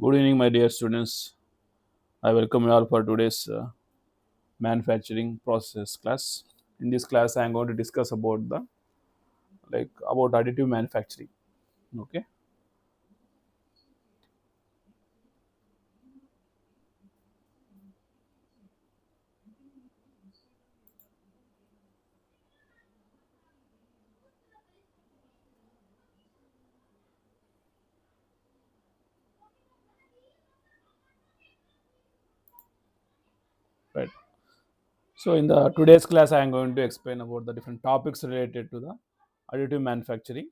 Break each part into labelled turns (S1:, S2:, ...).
S1: Good evening, my dear students. I welcome you all for today's manufacturing process class. In this class, I am going to discuss about the about additive manufacturing. Okay, right. So in the today's class, I am going to explain about the different topics related to the additive manufacturing.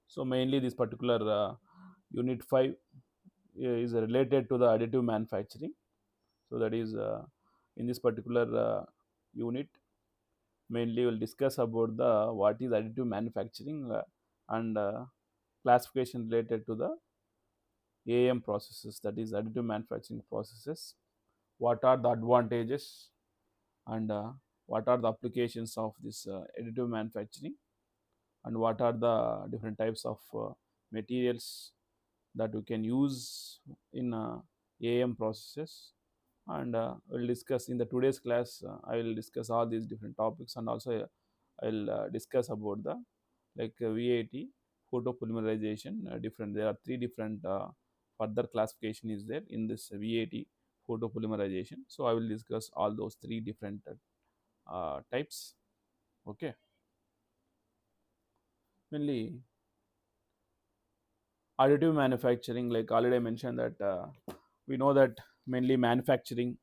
S1: So mainly this particular unit 5 is related to the additive manufacturing. So that is in this particular unit mainly we'll discuss about the what is additive manufacturing and classification related to the AM processes, that is additive manufacturing processes. What are the advantages and what are the applications of this additive manufacturing, and what are the different types of materials that we can use in AM processes. And we'll discuss in the today's class. I will discuss all these different topics, and also I'll discuss about the VAT photopolymerization. Different There are three different further classification is there in this VAT photopolymerization. So I will discuss all those three different types. Okay, mainly additive manufacturing. Like already I mentioned that we know that mainly manufacturing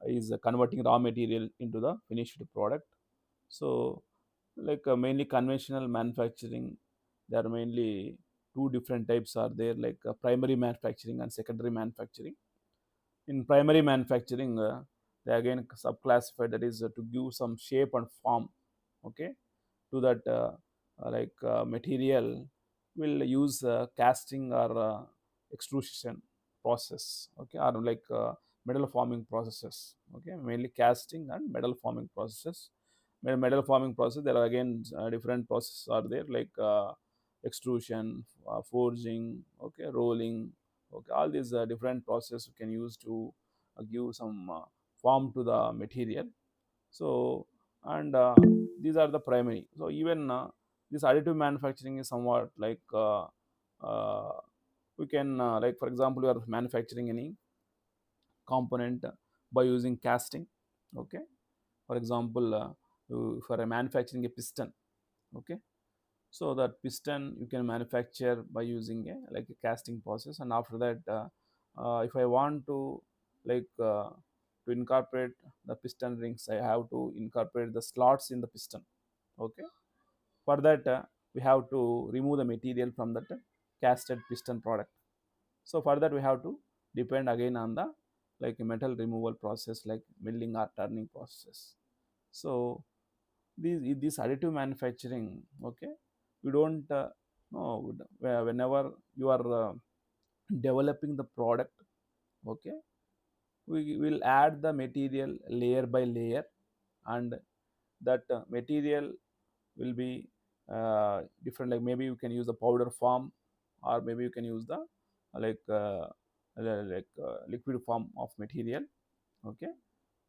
S1: is converting raw material into the finished product. So mainly conventional manufacturing, there are mainly two different types are there, primary manufacturing and secondary manufacturing. In primary manufacturing, they again subclassified, that is to give some shape and form, okay, to that material. Will use casting or extrusion process, okay, or metal forming processes, okay, mainly casting and metal forming processes. Metal forming process, there are again different processes are there, extrusion, forging, okay, rolling, okay, all these different process you can use to give some form to the material. So and these are the primary. So even this additive manufacturing is somewhat uh, we can for example, you are manufacturing any component by using casting, okay. For example, for a manufacturing a piston, okay. So that piston you can manufacture by using a casting process. And after that, if I want to incorporate the piston rings, I have to incorporate the slots in the piston, okay. For that, we have to remove the material from that casted piston product. So for that, we have to depend again on the metal removal process, like milling or turning process. So this additive manufacturing, okay, we don't no whenever you are developing the product, okay, we will add the material layer by layer, and that material will be different. Like maybe you can use the powder form, or maybe you can use the like uh, liquid form of material, okay,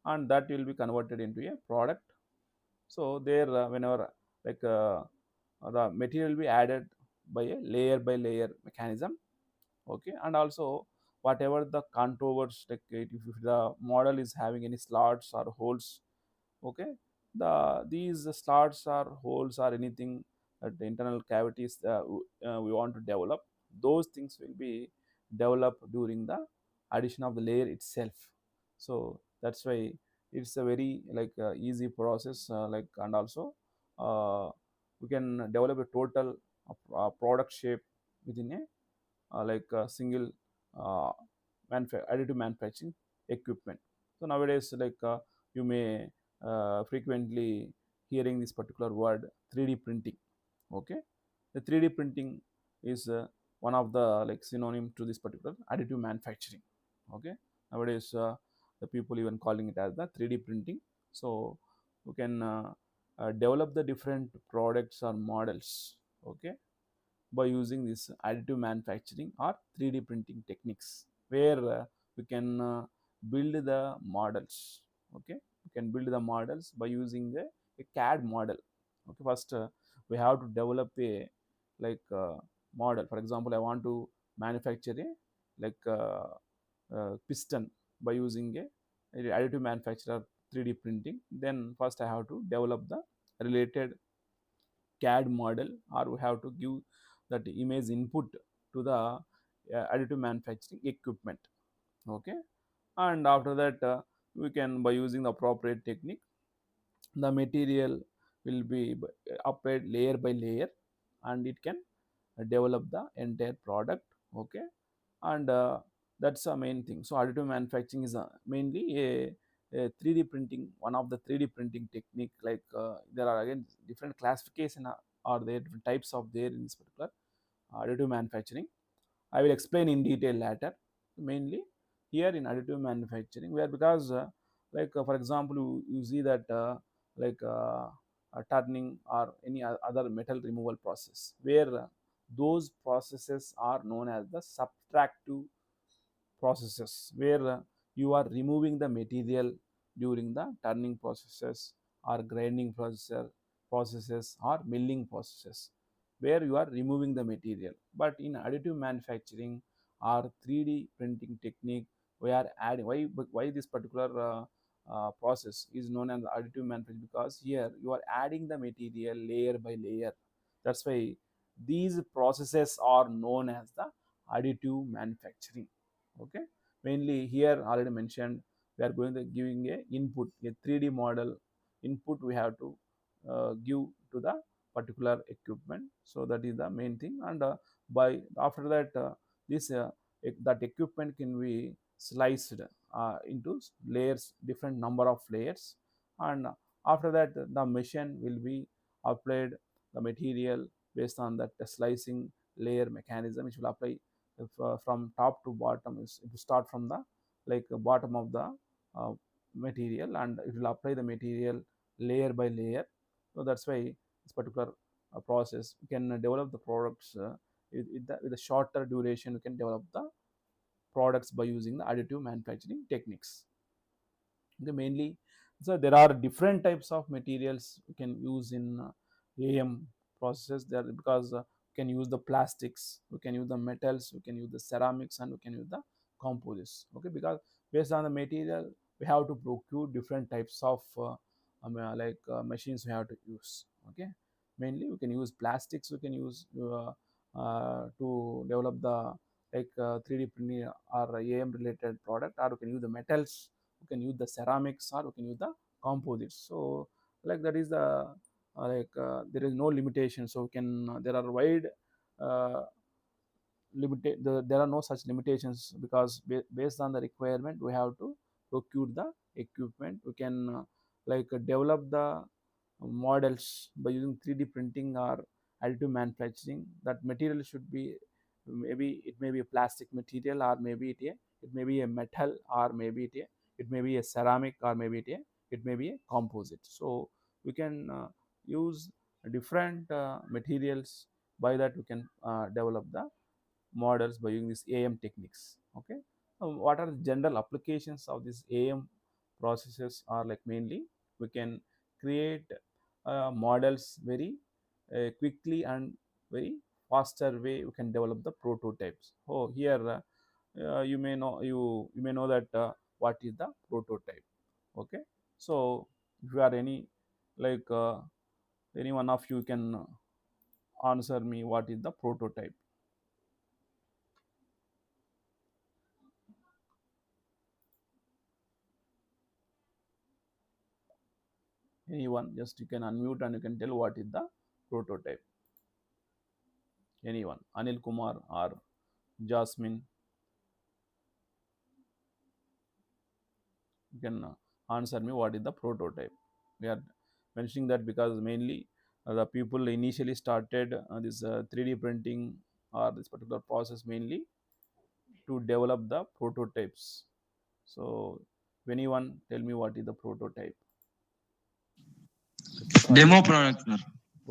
S1: and that will be converted into a product. So there, whenever like the material will be added by layer mechanism, okay. And also whatever the contours, if the model is having any slots or holes, okay, these slots or holes or anything at the internal cavities we want to develop, those things will be developed during the addition of the layer itself. So that's why it's a very easy process, and also uh, we can develop a total product shape within a single uh, additive manufacturing equipment. So nowadays, you may frequently hearing this particular word 3D printing. Okay, the 3D printing is one of the synonym to this particular additive manufacturing. Okay, nowadays the people even calling it as the 3D printing. So we can develop the different products or models, okay, by using this additive manufacturing or 3D printing techniques, where we can build the models, okay. We can build the models by using a CAD model, okay. First we have to develop a like model. For example, I want to manufacture a like piston by using a additive manufacturer 3D printing. Then first I have to develop the related CAD model, or we have to give that image input to the additive manufacturing equipment, okay. And after that we can, by using the appropriate technique, the material will be applied layer by layer, and it can develop the entire product, okay. And that's the main thing. So additive manufacturing is mainly a 3D printing, one of the 3D printing technique. Like there are again different classification are there, different types of there in this particular additive manufacturing. I will explain in detail later. Mainly here in additive manufacturing, where because like for example, you see that like turning or any other metal removal process, where those processes are known as the subtractive processes, where you are removing the material during the turning processes or grinding processes or milling processes, where you are removing the material. But in additive manufacturing or 3D printing technique, we are adding, why this particular process is known as additive manufacturing, because here you are adding the material layer by layer. That's why these processes are known as the additive manufacturing, okay. Mainly here already mentioned, we are going to giving a input, a 3D model input we have to give to the particular equipment. So that is the main thing. And by after that this that equipment can be sliced into layers, different number of layers. And after that the machine will be applied the material based on that slicing layer mechanism, which will apply if, from top to bottom. Is if you start from the like bottom of the uh, material, and it will apply the material layer by layer. So that's why this particular process, we can develop the products with a shorter duration. We can develop the products by using the additive manufacturing techniques. Okay, mainly, so there are different types of materials we can use in AM processes there, because we can use the plastics, we can use the metals, we can use the ceramics, and we can use the composites, okay. Because based on the material, we have to procure different types of machines we have to use, okay. Mainly we can use plastics, we can use to develop the like 3D printing or AM related product, or we can use the metals, you can use the ceramics, or you can use the composites. So like that is the there is no limitation. So we can there are wide uh, there are no such limitations, because based on the requirement we have to procure the equipment. We can develop the models by using 3D printing or additive manufacturing. That material should be, maybe it may be a plastic material, or maybe it may be a metal, or maybe it may be a ceramic, or maybe it may be a composite. So we can use different materials. By that we can develop the models by using these AM techniques. Okay, what are the general applications of these AM processes? Are like mainly we can create models very quickly and very faster way. We can develop the prototypes. Oh, here you may know that what is the prototype. Okay, so if you are any like any one of you can answer me what is the prototype. Anyone, just you can unmute and you can tell what is the prototype. Anyone, Anil Kumar or Jasmine, you can answer me what is the prototype. We are mentioning that because mainly the people initially started this 3D printing or this particular process mainly to develop the prototypes. So anyone tell me what is the prototype. Krishna Sai.
S2: Demo product, sir.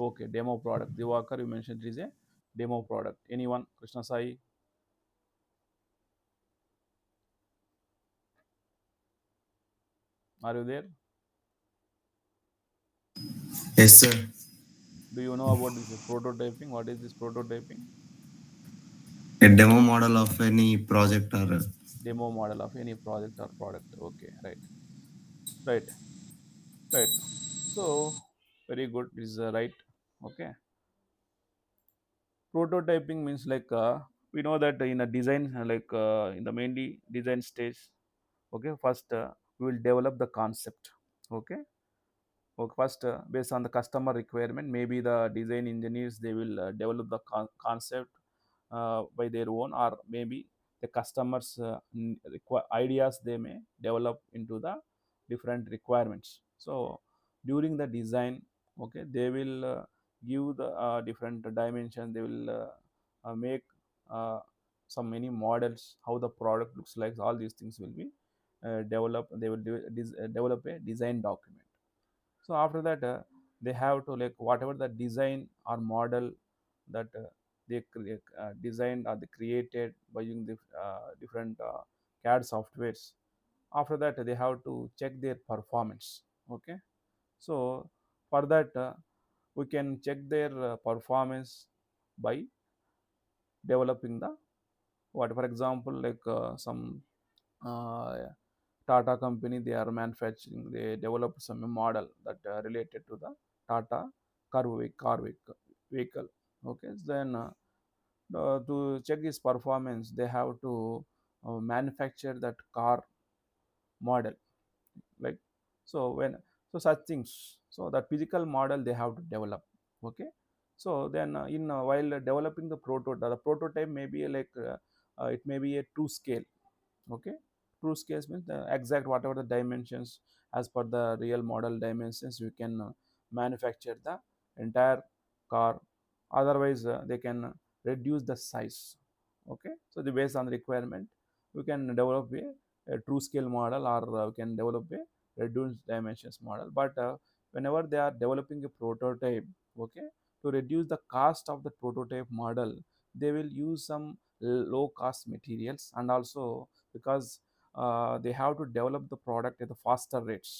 S1: Okay, demo product. Divakar, you mentioned it is a demo product. Anyone? Krishna Sai, are you there?
S2: Yes, sir.
S1: Do you know about this prototyping? What is this prototyping?
S2: A demo model of any project or
S1: Demo model of any project or product. Okay, right, right, right. So very good. This is right. Okay. Prototyping means like we know that in a design, in the mainly design stage. Okay, first we will develop the concept. Okay, okay, first, based on the customer requirement, maybe the design engineers they will develop the concept by their own, or maybe the customers' ideas they may develop into the different requirements. So during the design, okay, they will give the different dimensions. They will make uh, some many models how the product looks like. All these things will be developed. They will develop a design document. So after that they have to like whatever the design or model that they designed or they created by using the different CAD softwares. After that they have to check their performance. Okay, so for that we can check their performance by developing the what, for example, like some uh, Tata company, they are manufacturing, they developed some model that related to the Tata vehicle. Okay, then to check its performance, they have to manufacture that car model. Like so when so such things, so that physical model they have to develop. Okay, so then in while developing the prototype may be like it may be a two scale. Okay, true scales means the exact whatever the dimensions as per the real model dimensions you can manufacture the entire car. Otherwise they can reduce the size. Okay, so the based on the requirement we can develop a true scale model, or we can develop a reduced dimensions model. But whenever they are developing a prototype, okay, to reduce the cost of the prototype model, they will use some low cost materials, and also because they have to develop the product at the faster rates.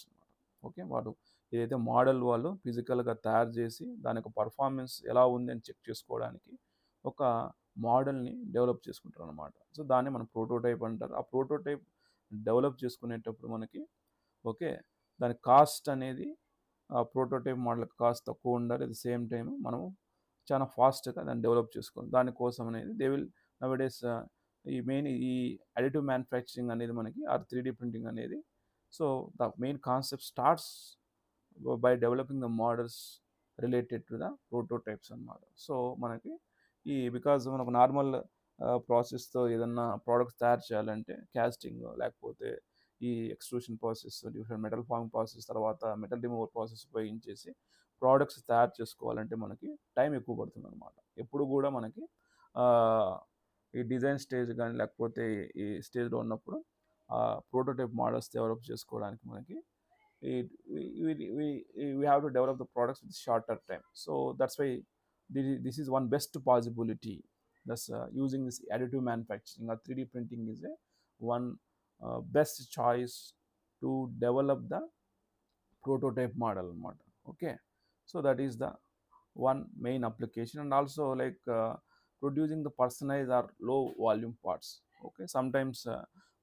S1: Okay, వాడు ఏదైతే model వాళ్ళు ఫిజికల్గా తయారు చేసి దాని యొక్క performance ఎలా ఉంది అని చెక్ చేసుకోవడానికి ఒక మోడల్ని డెవలప్ చేసుకుంటారు అనమాట. సో దాన్ని మనం ప్రోటోటైప్ అంటారు. ఆ ప్రోటోటైప్ డెవలప్ చేసుకునేటప్పుడు మనకి ఓకే దాని కాస్ట్ అనేది ఆ ప్రోటోటైప్ మోడల్ కాస్ట్ తక్కువ ఉండాలి. అట్ ద సేమ్ టైం మనము చాలా ఫాస్ట్గా దాన్ని డెవలప్ చేసుకోవాలి. దానికోసం అనేది దే విల్ నవడేస్ ఈ మెయిన్ ఈ అడిటివ్ మ్యానుఫ్యాక్చరింగ్ అనేది మనకి ఆర్ 3D ప్రింటింగ్ అనేది. So the main concept starts by developing the models related to the prototypes అనమాట. సో మనకి ఈ బికాజ్ మనకు నార్మల్ ప్రాసెస్తో ఏదన్నా ప్రోడక్ట్స్ తయారు చేయాలంటే క్యాస్టింగ్ లేకపోతే ఈ extrusion process, different metal farming process, తర్వాత మెటల్ రిమూవల్ ప్రాసెస్ ఉపయోగించేసి ప్రోడక్ట్స్ తయారు చేసుకోవాలంటే మనకి టైం ఎక్కువ పడుతుంది అనమాట. ఎప్పుడు కూడా మనకి ఆ, ఈ డిజైన్ స్టేజ్ కానీ లేకపోతే ఈ స్టేజ్లో ఉన్నప్పుడు ప్రోటోటైప్ మోడల్స్ డెవలప్ చేసుకోవడానికి మనకి we have to develop the products with shorter time. So that's why this is one best possibility. Thus using this additive manufacturing or 3D printing is a one best choice to develop the prototype model అనమాట. Okay, so that is the one main application. And also like producing the personalized or low volume parts. Okay, sometimes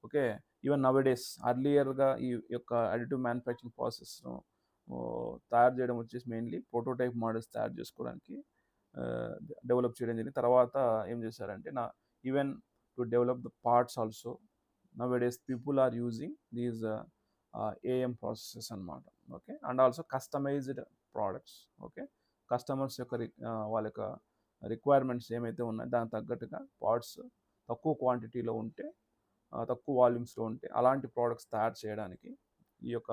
S1: okay, even nowadays earlier గా ఈ యొక్క additive manufacturing ప్రాసెస్ను తయారు చేయడం వచ్చేసి mainly prototype models తయారు చేసుకోవడానికి డెవలప్ చేయడం జరిగింది. తర్వాత ఏం చేశారంటే even to develop the parts also nowadays people are using these AM processes అనమాట. Okay, and also customized products. Okay, customers యొక్క వాళ్ళ యొక్క రిక్వైర్మెంట్స్ ఏమైతే ఉన్నాయో దానికి తగ్గట్టుగా పార్ట్స్ తక్కువ క్వాంటిటీలో ఉంటే తక్కువ వాల్యూమ్స్లో ఉంటే అలాంటి ప్రోడక్ట్స్ తయారు చేయడానికి ఈ యొక్క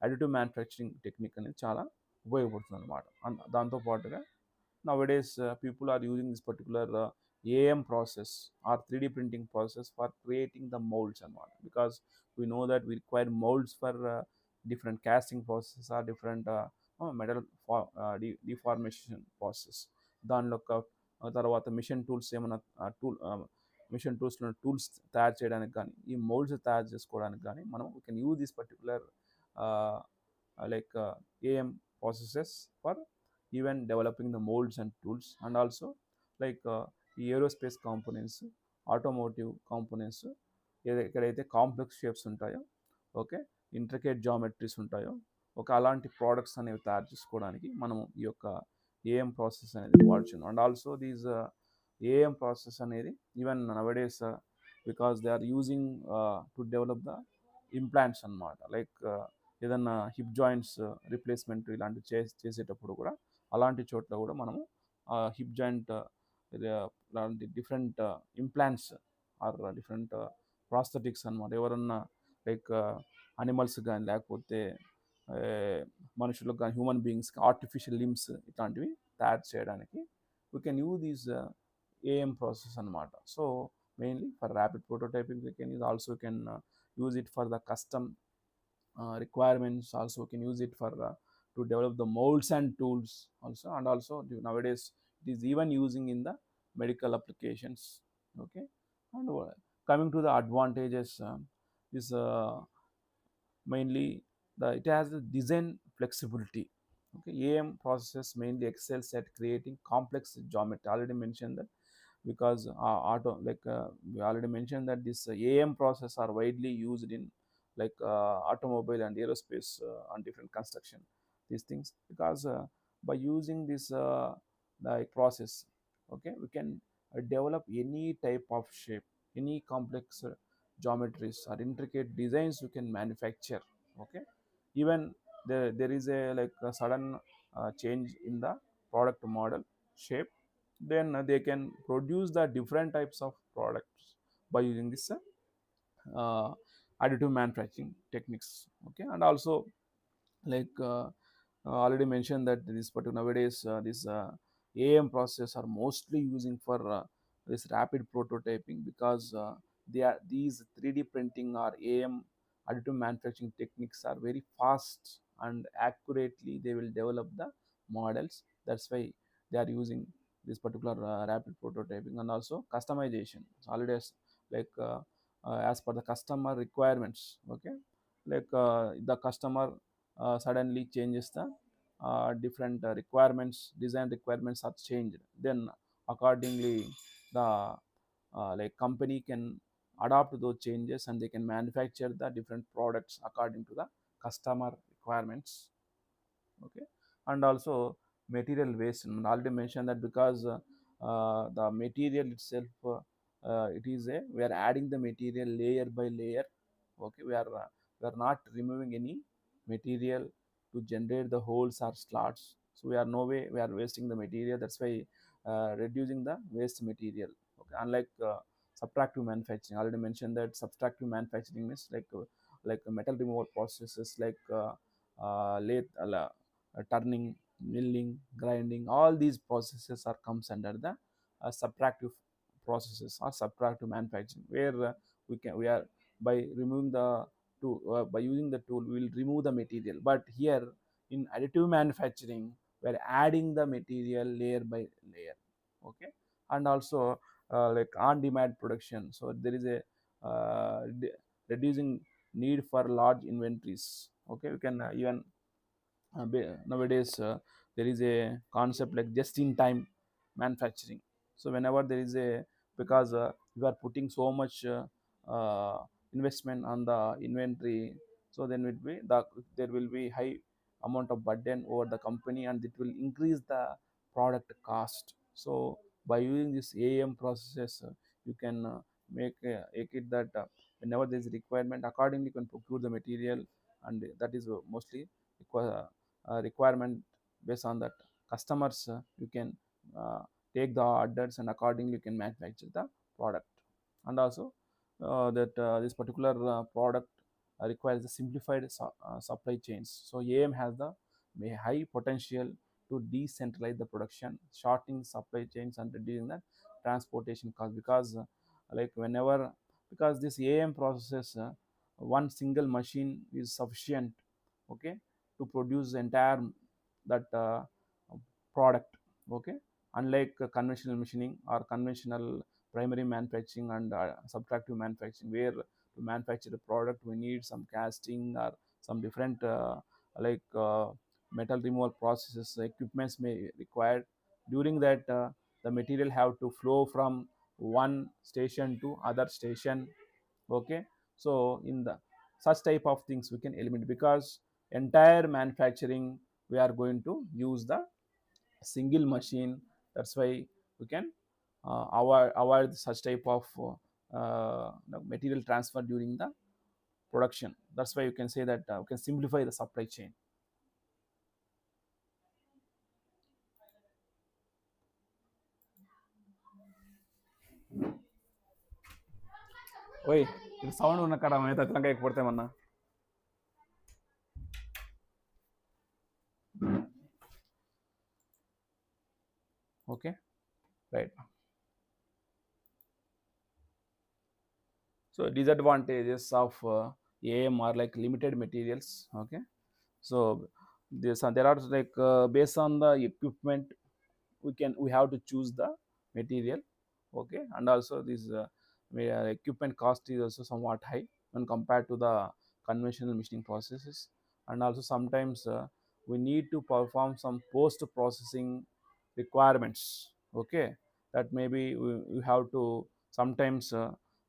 S1: అడిటివ్ మ్యానుఫ్యాక్చరింగ్ టెక్నిక్ అనేది చాలా ఉపయోగపడుతుంది అనమాట. దాంతోపాటుగా nowadays people are using this particular AM process or 3D printing process for creating the molds and what, because we know that we require molds for different casting processes or different metal deformation process. దానిలో ఒక తర్వాత machine tools ఏమైనా machine tools తయారు చేయడానికి కానీ, ఈ moulds తయారు చేసుకోవడానికి కానీ మనం we can use this particular like AM processes for even developing the molds and tools, and also like ఈ ఏరోస్పేస్ కాంపోనెంట్స్, ఆటోమోటివ్ కాంపోనెంట్స్, ఎక్కడైతే కాంప్లెక్స్ షేప్స్ ఉంటాయో, ఓకే, ఇంట్రికేట్ జామెట్రీస్ ఉంటాయో, ఒక అలాంటి ప్రోడక్ట్స్ అనేవి తయారు చేసుకోవడానికి మనము ఈ యొక్క ఏఎం ప్రాసెస్ అనేది వాడుచున్నాం. And also these AM process అనేది even nowadays because they are using to develop the implants అనమాట. లైక్ ఏదన్నా హిప్ జాయింట్స్ రీప్లేస్మెంట్ ఇలాంటివి చేసేటప్పుడు కూడా అలాంటి చోట్ల కూడా మనము హిప్ జాయింట్ లాంటి different implants or different prosthetics అనమాట. ఎవరన్నా లైక్ అనిమల్స్ కానీ లేకపోతే మనుషులకు కానీ హ్యూమన్ బీయింగ్స్కి ఆర్టిఫిషియల్ లిమ్స్ ఇట్లాంటివి తయారు చేయడానికి we can use these AM process అనమాట. So mainly for rapid prototyping we can use, also can use it for the custom requirements, also we can use it for to develop the molds and tools also. And also nowadays it is even using in the medical applications. Okay. And coming to the advantages, is mainly it has the design flexibility. Okay, AM processes mainly excels at creating complex geometry. Already mentioned that, because we already mentioned that this AM process are widely used in like automobile and aerospace and different construction these things, because by using this like process, okay, we can develop any type of shape, any complex geometries or intricate designs we can manufacture. Okay, even there is a like a sudden change in the product model shape, then they can produce the different types of products by using this additive manufacturing techniques. Okay, and also like already mentioned that this particular nowadays this AM process are mostly using for this rapid prototyping, because these 3D printing or AM additive manufacturing techniques are very fast and accurately they will develop the models. That's why they are using this particular rapid prototyping. And also customization. So already like as per the customer requirements. Okay, like the customer suddenly changes the different requirements, design requirements are changed, then accordingly the like company can adapt to those changes and they can manufacture the different products according to the customer requirements. Okay, and also material waste. And already mentioned that, because the material itself it is a we are adding the material layer by layer. Okay, we are not removing any material to generate the holes or slots, so we are no way we are wasting the material. That's why reducing the waste material. Okay, unlike subtractive manufacturing, I already mentioned that subtractive manufacturing is like metal removal processes, like lathe turning, milling, grinding, all these processes are comes under the subtractive processes or subtractive manufacturing, where we are by removing the tool, by using the tool we will remove the material. But here in additive manufacturing we are adding the material layer by layer. Okay, and also like on demand production, so there is a reducing need for large inventories. Okay, we can even nowadays there is a concept like just in time manufacturing. So whenever there is a, because you are putting so much investment on the inventory, so then it will there will be high amount of burden over the company and it will increase the product cost. So by using this AM processes you can make it that whenever there is a requirement, accordingly you can procure the material, and that is mostly requirement based on that customers you can uh, take the orders and accordingly you can manufacture the product. And also that this particular product requires a simplified supply chains. So AM has the high potential to decentralize the production, shortening supply chains and reducing the transportation cost, because like whenever, because this AM processes one single machine is sufficient, okay, to produce entire that product. Okay, unlike conventional machining or conventional primary manufacturing and subtractive manufacturing, where to manufacture the product we need some casting or some different like metal removal processes equipments may required. During that the material have to flow from one station to other station. Okay, so in the such type of things we can eliminate, because entire manufacturing we are going to use the single machine. That's why we can avoid such type of material transfer during the production. That's why you can say that we can simplify the supply chain. ఓయ్ ఇది sound ఉన్న కాడ అయితే అతనంగా కొడతామన్నా. Okay, right. So disadvantages of AM are like limited materials. Okay, so there are like based on the equipment we have to choose the material. Okay, and also this equipment cost is also somewhat high when compared to the conventional machining processes. And also sometimes we need to perform some post processing requirements. Okay, that maybe we have to sometimes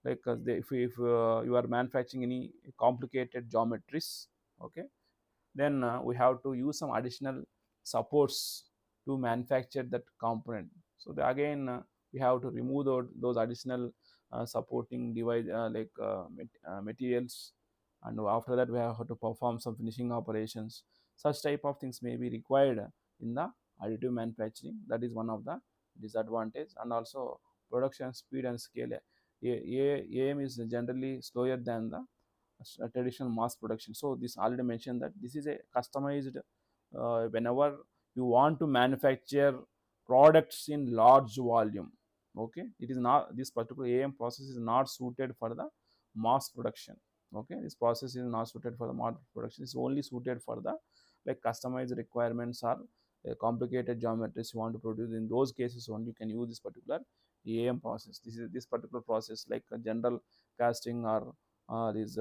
S1: like if you are manufacturing any complicated geometries. Okay, then we have to use some additional supports to manufacture that component. So again we have to remove those additional supporting device materials, and after that we have to perform some finishing operations. Such type of things may be required in the additive manufacturing. That is one of the disadvantage. And also production speed and scale. AM is generally slower than the traditional mass production. So this already mentioned that this is a customized whenever you want to manufacture products in large volume. Okay, it is not, this particular AM process is not suited for the mass production. Okay, this process is not suited for the mass production. It's only suited for the like customized requirements or complicated geometries you want to produce. In those cases only you can use this particular AM process. This particular process like a general casting or this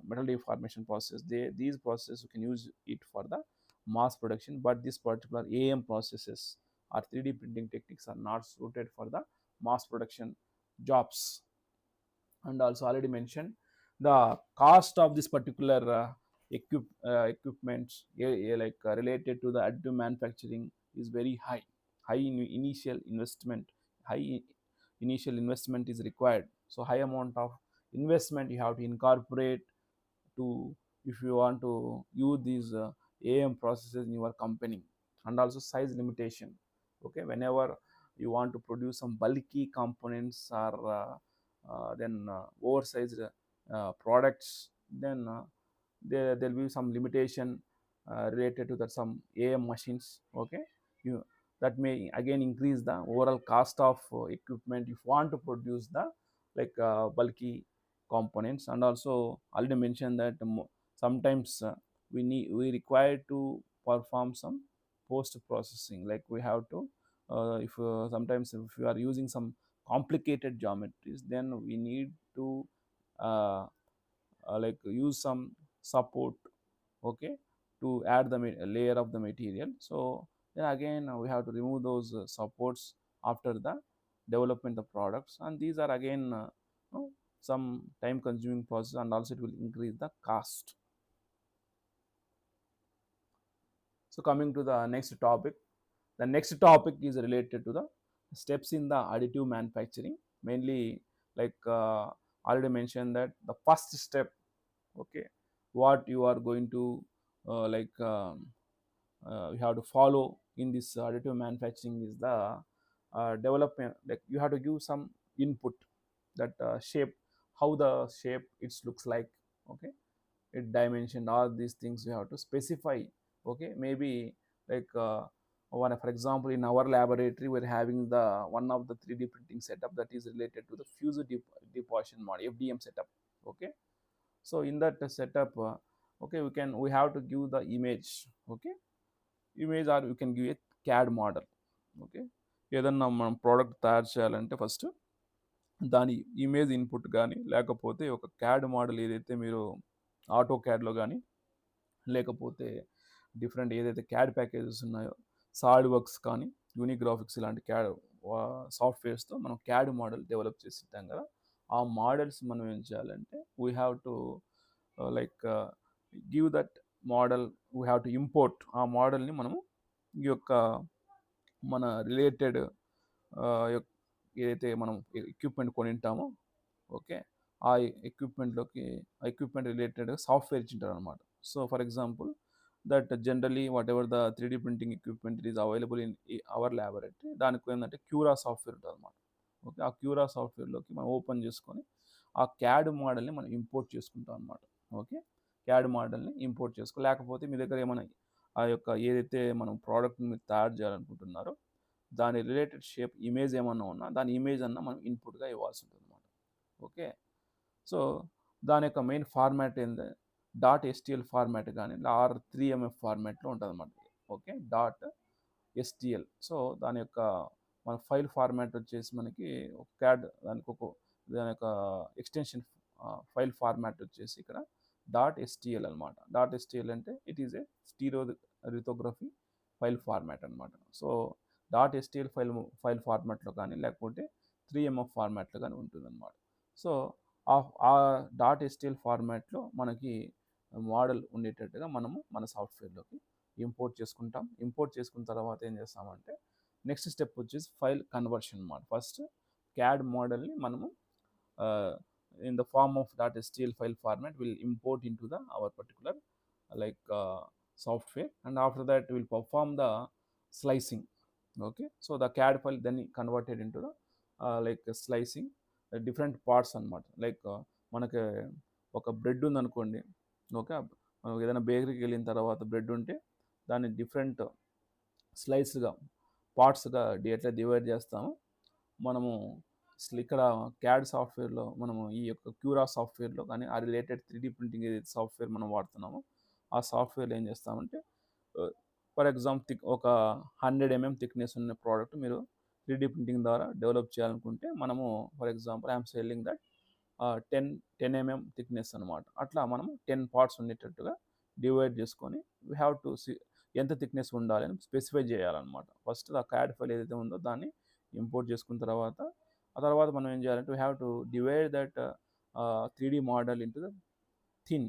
S1: metal deformation process. These processes you can use it for the mass production, but this particular AM processes or 3D printing techniques are not suited for the mass production jobs. And also already mentioned the cost of this particular equipment like related to the additive manufacturing is very high. High initial investment, high initial investment is required. So high amount of investment you have to incorporate to if you want to use these AM processes in your company. And also size limitation. Okay, whenever you want to produce some bulky components or then oversized products, then there will be some limitation related to that some AM machines. Okay, you that may again increase the overall cost of equipment if you want to produce the like bulky components. And also already mentioned that sometimes we require to perform some post processing, like we have to if sometimes if you are using some complicated geometries, then we need to uh, like use some support. Okay, to add the layer of the material. So then again we have to remove those supports after the development of products, and these are again some time consuming process, and also it will increase the cost. So coming to the next topic, the next topic is related to the steps in the additive manufacturing, mainly like already mentioned that the first step. Okay, what you are going to you have to follow in this additive manufacturing is the development. Like you have to give some input that shape, how the shape it looks like. Okay, it dimension, all these things you have to specify. Okay, maybe like one for example in our laboratory we're having the one of the 3D printing setup that is related to the fuse deposition model, FDM setup. Okay, so in that setup okay we have to give the image. Okay, image or you can give a CAD model. Okay, ఏదన్నా మనం product తయారు చేయాలంటే first దాని image input కానీ లేకపోతే ఒక CAD model ఏదైతే మీరు ఆటో క్యాడ్లో కానీ లేకపోతే డిఫరెంట్ ఏదైతే క్యాడ్ ప్యాకేజెస్ ఉన్నాయో సాలిడ్ వర్క్స్ కానీ యూనిగ్రాఫిక్స్ ఇలాంటి క్యాడ్ సాఫ్ట్వేర్స్తో మనం క్యాడ్ మోడల్ డెవలప్ చేసి ఇస్తాం కదా. ఆ మోడల్స్ మనం ఏం చేయాలంటే we have to like give that model, we have to import ఆ మోడల్ని మనము ఈ యొక్క మన రిలేటెడ్ ఏదైతే మనం ఎక్విప్మెంట్ కొని ఉంటామో ఓకే ఆ ఎక్విప్మెంట్లోకి ఎక్విప్మెంట్ రిలేటెడ్ సాఫ్ట్వేర్ ఇచ్చింటారు అనమాట. So for example that generally what ever the 3D printing equipment is available in our laboratory, దానికి ఏంటంటే క్యూరా సాఫ్ట్వేర్ ఉంటుంది అనమాట. ఓకే, ఆ క్యూరా సాఫ్ట్వేర్లోకి మనం ఓపెన్ చేసుకొని ఆ క్యాడ్ మోడల్ని మనం ఇంపోర్ట్ చేసుకుంటాం అనమాట. ఓకే, క్యాడ్ మోడల్ని ఇంపోర్ట్ చేసుకో, లేకపోతే మీ దగ్గర ఏమైనా ఆ యొక్క ఏదైతే మనం ప్రోడక్ట్ని మీరు తయారు చేయాలనుకుంటున్నారో దాని రిలేటెడ్ షేప్ ఇమేజ్ ఏమన్నా ఉన్నా దాని ఇమేజ్ అన్నా మనం ఇన్పుట్గా ఇవ్వాల్సి ఉంటుంది అనమాట. ఓకే, సో దాని యొక్క మెయిన్ ఫార్మాట్ ఏంది .stl ఫార్మాట్ కానీ ఆర్ 3MF ఫార్మాట్లో ఉంటుంది అనమాట. Okay, .stl. సో దాని యొక్క మన ఫైల్ ఫార్మాట్ వచ్చేసి మనకి ఒక క్యాడ్ దాని యొక్క ఎక్స్టెన్షన్ ఫైల్ ఫార్మాట్ వచ్చేసి ఇక్కడ .stl అనమాట. .stl అంటే it is a stereo lithography file format అనమాట. సో .stl ఫైల్ ఫార్మాట్లో కానీ లేకపోతే 3MF ఫార్మాట్లో కానీ ఉంటుంది అనమాట. సో ఆ .stl ఫార్మాట్లో మనకి మోడల్ ఉండేటట్టుగా మనము మన సాఫ్ట్వేర్లోకి ఇంపోర్ట్ చేసుకుంటాం. ఇంపోర్ట్ చేసుకున్న తర్వాత ఏం చేస్తామంటే నెక్స్ట్ స్టెప్ వచ్చేసి ఫైల్ కన్వర్షన్ అనమాట. ఫస్ట్ క్యాడ్ మోడల్ని మనము in the form of .stl file format will import into our particular like software, and after that will perform the slicing. Okay, so the CAD file then converted into the like slicing different parts అనమాట. Like మనకి ఒక bread ఉందనుకోండి. Okay, మనం ఏదైనా బేకరీకి వెళ్ళిన తర్వాత bread ఉంటే దాన్ని డిఫరెంట్ స్లైస్గా పార్ట్స్గా ఎట్లా డివైడ్ చేస్తాము మనము. ఇక్కడ క్యాడ్ సాఫ్ట్వేర్లో మనము ఈ యొక్క క్యూరా సాఫ్ట్వేర్లో కానీ ఆ రిలేటెడ్ 3D ప్రింటింగ్ ఏదైతే సాఫ్ట్వేర్ మనం వాడుతున్నామో ఆ సాఫ్ట్వేర్లో ఏం చేస్తామంటే ఫర్ ఎగ్జాంపుల్ ఒక 100 mm థిక్నెస్ ఉన్న ప్రోడక్ట్ మీరు 3D ప్రింటింగ్ ద్వారా డెవలప్ చేయాలనుకుంటే మనము for example I'm selling that 10 mm thickness అనమాట. అట్లా మనము 10 పార్ట్స్ ఉండేటట్టుగా డివైడ్ చేసుకొని వీ హ్యావ్ టు ఎంత థిక్నెస్ ఉండాలి అని స్పెసిఫై చేయాలన్నమాట. ఫస్ట్ ఆ క్యాడ్ ఫైల్ ఏదైతే ఉందో దాన్ని ఇంపోర్ట్ చేసుకున్న తర్వాత ఆ తర్వాత మనం ఏం చేయాలంటే we have to divide that 3D model into the thin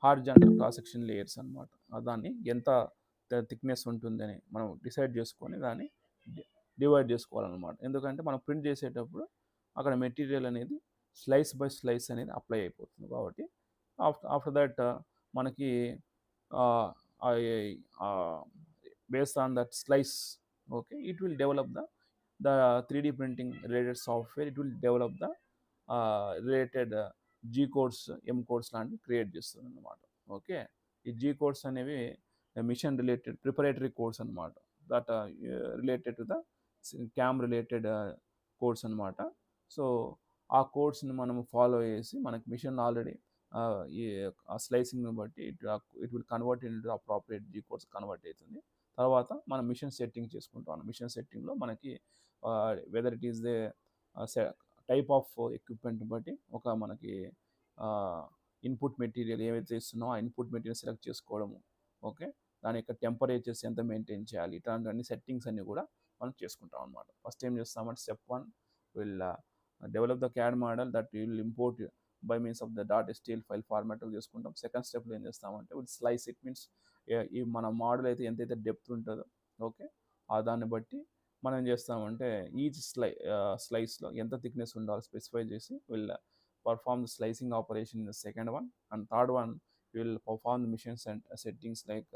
S1: horizontal cross section layers అనమాట. దాన్ని ఎంత థిక్నెస్ ఉంటుందని మనం డిసైడ్ చేసుకొని దాన్ని డివైడ్ చేసుకోవాలన్నమాట. ఎందుకంటే మనం ప్రింట్ చేసేటప్పుడు అక్కడ మెటీరియల్ అనేది స్లైస్ బై స్లైస్ అనేది అప్లై అయిపోతుంది కాబట్టి ఆఫ్టర్ దట్ మనకి based on that slice okay it will develop the 3D printing related software, it will develop the related G codes, M codes లాంటివి క్రియేట్ చేస్తుంది అనమాట. ఓకే, ఈ G codes అనేవి machine related preparatory codes అనమాట. That related to the cam related codes అనమాట. So ఆ కోడ్స్ని మనం follow చేసి మనకి మిషన్ ఆల్రెడీ ఈ స్లైసింగ్ని బట్టి it will convert in to appropriate G codes convert అవుతుంది. తర్వాత మనం మిషన్ సెట్టింగ్ చేసుకుంటాం. మిషన్ సెట్టింగ్లో మనకి whether it is the type of equipment బట్టి ఒక మనకి ఇన్పుట్ మెటీరియల్ ఏవైతే ఇస్తున్నామో ఆ ఇన్పుట్ మెటీరియల్ సెలెక్ట్ చేసుకోవడము. ఓకే, దాని యొక్క టెంపరేచర్స్ ఎంత మెయింటైన్ చేయాలి ఇట్లాంటి అన్ని సెట్టింగ్స్ అన్నీ కూడా మనం చేసుకుంటాం అనమాట. ఫస్ట్ ఏం చేస్తామంటే step 1 will develop the CAD model that will import by means of the .stl file format చేసుకుంటాం. సెకండ్ స్టెప్లో ఏం చేస్తామంటే విల్ స్లైస్ ఇట్ మీన్స్ ఈ మన మోడల్ అయితే ఎంతైతే డెప్త్ ఉంటుందో ఓకే దాన్ని బట్టి మనం ఏం చేస్తామంటే ఈచ్ స్లైస్లో ఎంత థిక్నెస్ ఉండాలో స్పెసిఫై చేసి will perform the slicing operation in the second one. And third one will perform the machine settings like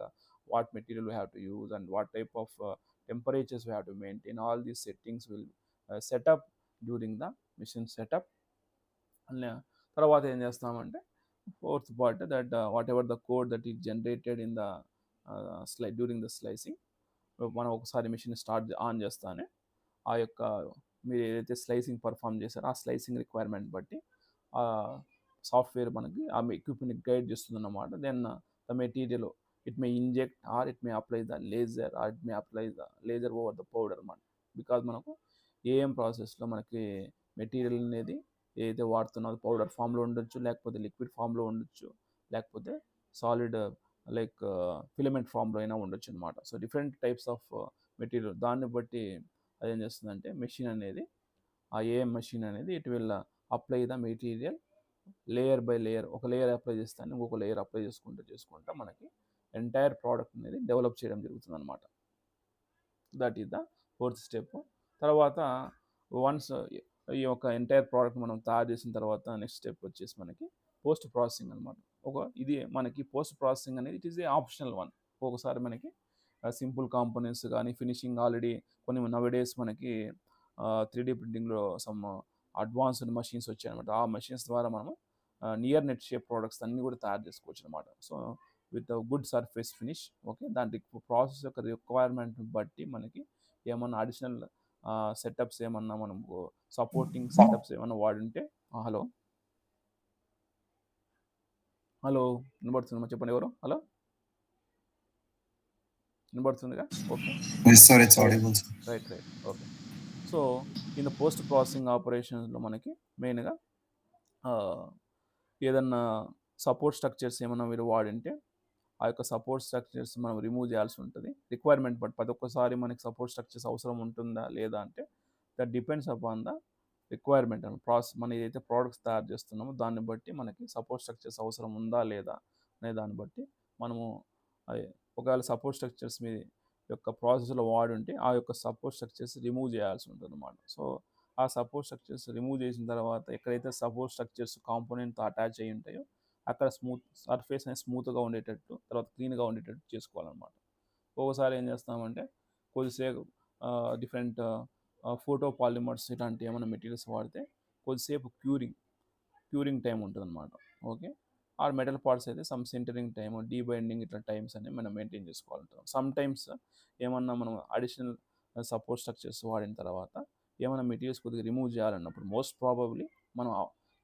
S1: what material we have to use and what type of temperatures we have to maintain. All these settings will set up during the mission setup. And తర్వాత ఏం చేస్తామంటే fourth part that what ever the code that is generated in the during the slicing మనం ఒకసారి machine on చేస్తానే ఆ యొక్క మీరు ఏదైతే స్లైసింగ్ పర్ఫామ్ చేశారో ఆ స్లైసింగ్ రిక్వైర్మెంట్ బట్టి సాఫ్ట్వేర్ మనకి ఆ ఎక్విప్మెంట్ గైడ్ చేస్తుంది అన్నమాట. Then the material it may inject or it may apply the laser or it may apply the laser over the powder అన్నమాట. బికాజ్ మనకు ఏఎం ప్రాసెస్లో మనకి మెటీరియల్ అనేది ఏదైతే వాడుతున్నదో పౌడర్ ఫామ్లో ఉండొచ్చు, లేకపోతే లిక్విడ్ ఫామ్లో ఉండొచ్చు, లేకపోతే సాలిడ్ లైక్ ఫిలమెంట్ ఫామ్లో అయినా ఉండొచ్చు అనమాట. So different types of material దాన్ని బట్టి అదేం చేస్తుందంటే మెషిన్ అనేది, ఆ ఏఎం మెషిన్ అనేది it will apply the material layer by layer, ఒక లేయర్ అప్లై చేస్తాను ఇంకొక లేయర్ అప్లై చేసుకుంటా మనకి ఎంటైర్ ప్రోడక్ట్ అనేది డెవలప్ చేయడం జరుగుతుంది అనమాట. That is the fourth step. తర్వాత వన్స్ ఈ యొక్క ఎంటైర్ ప్రోడక్ట్ మనం తయారు చేసిన తర్వాత నెక్స్ట్ స్టెప్ వచ్చేసి మనకి పోస్ట్ ప్రాసెసింగ్ అనమాట. ఇది మనకి పోస్ట్ ప్రాసెసింగ్ అనేది it is a optional one. ఒకసారి మనకి సింపుల్ కాంపోనెంట్స్ కానీ ఫినిషింగ్ ఆల్రెడీ కొన్ని నవడేస్ మనకి 3D ప్రింటింగ్లో సమ్ అడ్వాన్స్డ్ మషిన్స్ వచ్చాయన్నమాట. ఆ మషిన్స్ ద్వారా మనము నియర్ నెట్ షేప్ ప్రోడక్ట్స్ అన్నీ కూడా తయారు చేసుకోవచ్చు అనమాట. So with good surface finish. Okay, దాని ప్రాసెస్ యొక్క రిక్వైర్మెంట్ బట్టి మనకి ఏమన్నా అడిషనల్ సెటప్స్ ఏమన్నా మనం సపోర్టింగ్ సెటప్స్ ఏమన్నా వాడుంటే హలో హలో వినబడుతుందా? చెప్పండి ఎవరు? హలో వినబడుతుందిగా? Okay,
S2: Yes, sir, it's audible, sir.
S1: Right. Okay. So in the post processing ఆపరేషన్స్లో మనకి మెయిన్గా ఏదన్నా సపోర్ట్ స్ట్రక్చర్స్ ఏమన్నా మీరు వాడింటే ఆ యొక్క సపోర్ట్ స్ట్రక్చర్స్ మనం రిమూవ్ చేయాల్సి ఉంటుంది రిక్వైర్మెంట్ బట్ ప్రతి ఒక్కసారి మనకి సపోర్ట్ స్ట్రక్చర్స్ అవసరం ఉంటుందా లేదా అంటే that depends upon the requirement and process. మనం ఏదైతే ప్రోడక్ట్స్ తయారు చేస్తున్నామో దాన్ని బట్టి మనకి సపోర్ట్ స్ట్రక్చర్స్ అవసరం ఉందా లేదా అనే దాన్ని బట్టి మనము ఒకవేళ సపోర్ట్ స్ట్రక్చర్స్ మీ యొక్క ప్రాసెస్లో వాడుంటే ఆ యొక్క సపోర్ట్ స్ట్రక్చర్స్ రిమూవ్ చేయాల్సి ఉంటుంది అన్నమాట. సో ఆ సపోర్ట్ స్ట్రక్చర్స్ రిమూవ్ చేసిన తర్వాత ఎక్కడైతే సపోర్ట్ స్ట్రక్చర్స్ కాంపోనెంట్తో అటాచ్ అయ్యి ఉంటాయో అక్కడ సర్ఫేస్ అనేది స్మూత్గా ఉండేటట్టు, తర్వాత క్లీన్గా ఉండేటట్టు చేసుకోవాలన్నమాట. ఒక్కోసారి ఏం చేస్తామంటే కొద్దిసేపు డిఫరెంట్ ఫోటో పాలిమర్స్ ఇలాంటి ఏమైనా మెటీరియల్స్ వాడితే కొద్దిసేపు క్యూరింగ్ టైం ఉంటుంది అనమాట. ఓకే, ఆర్ మెటల్ పార్ట్స్ అయితే సమ్ సెంటరింగ్ టైమ్, డీబైండింగ్ ఇట్లా టైమ్స్ అనేవి మనం మెయింటైన్ చేసుకోవాలంటాం. సమ్ టైమ్స్ ఏమన్నా మనం అడిషనల్ సపోర్ట్ స్ట్రక్చర్స్ వాడిన తర్వాత ఏమైనా మెటీరియల్స్ కొద్దిగా రిమూవ్ చేయాలన్నప్పుడు మోస్ట్ ప్రాబబ్లీ మనం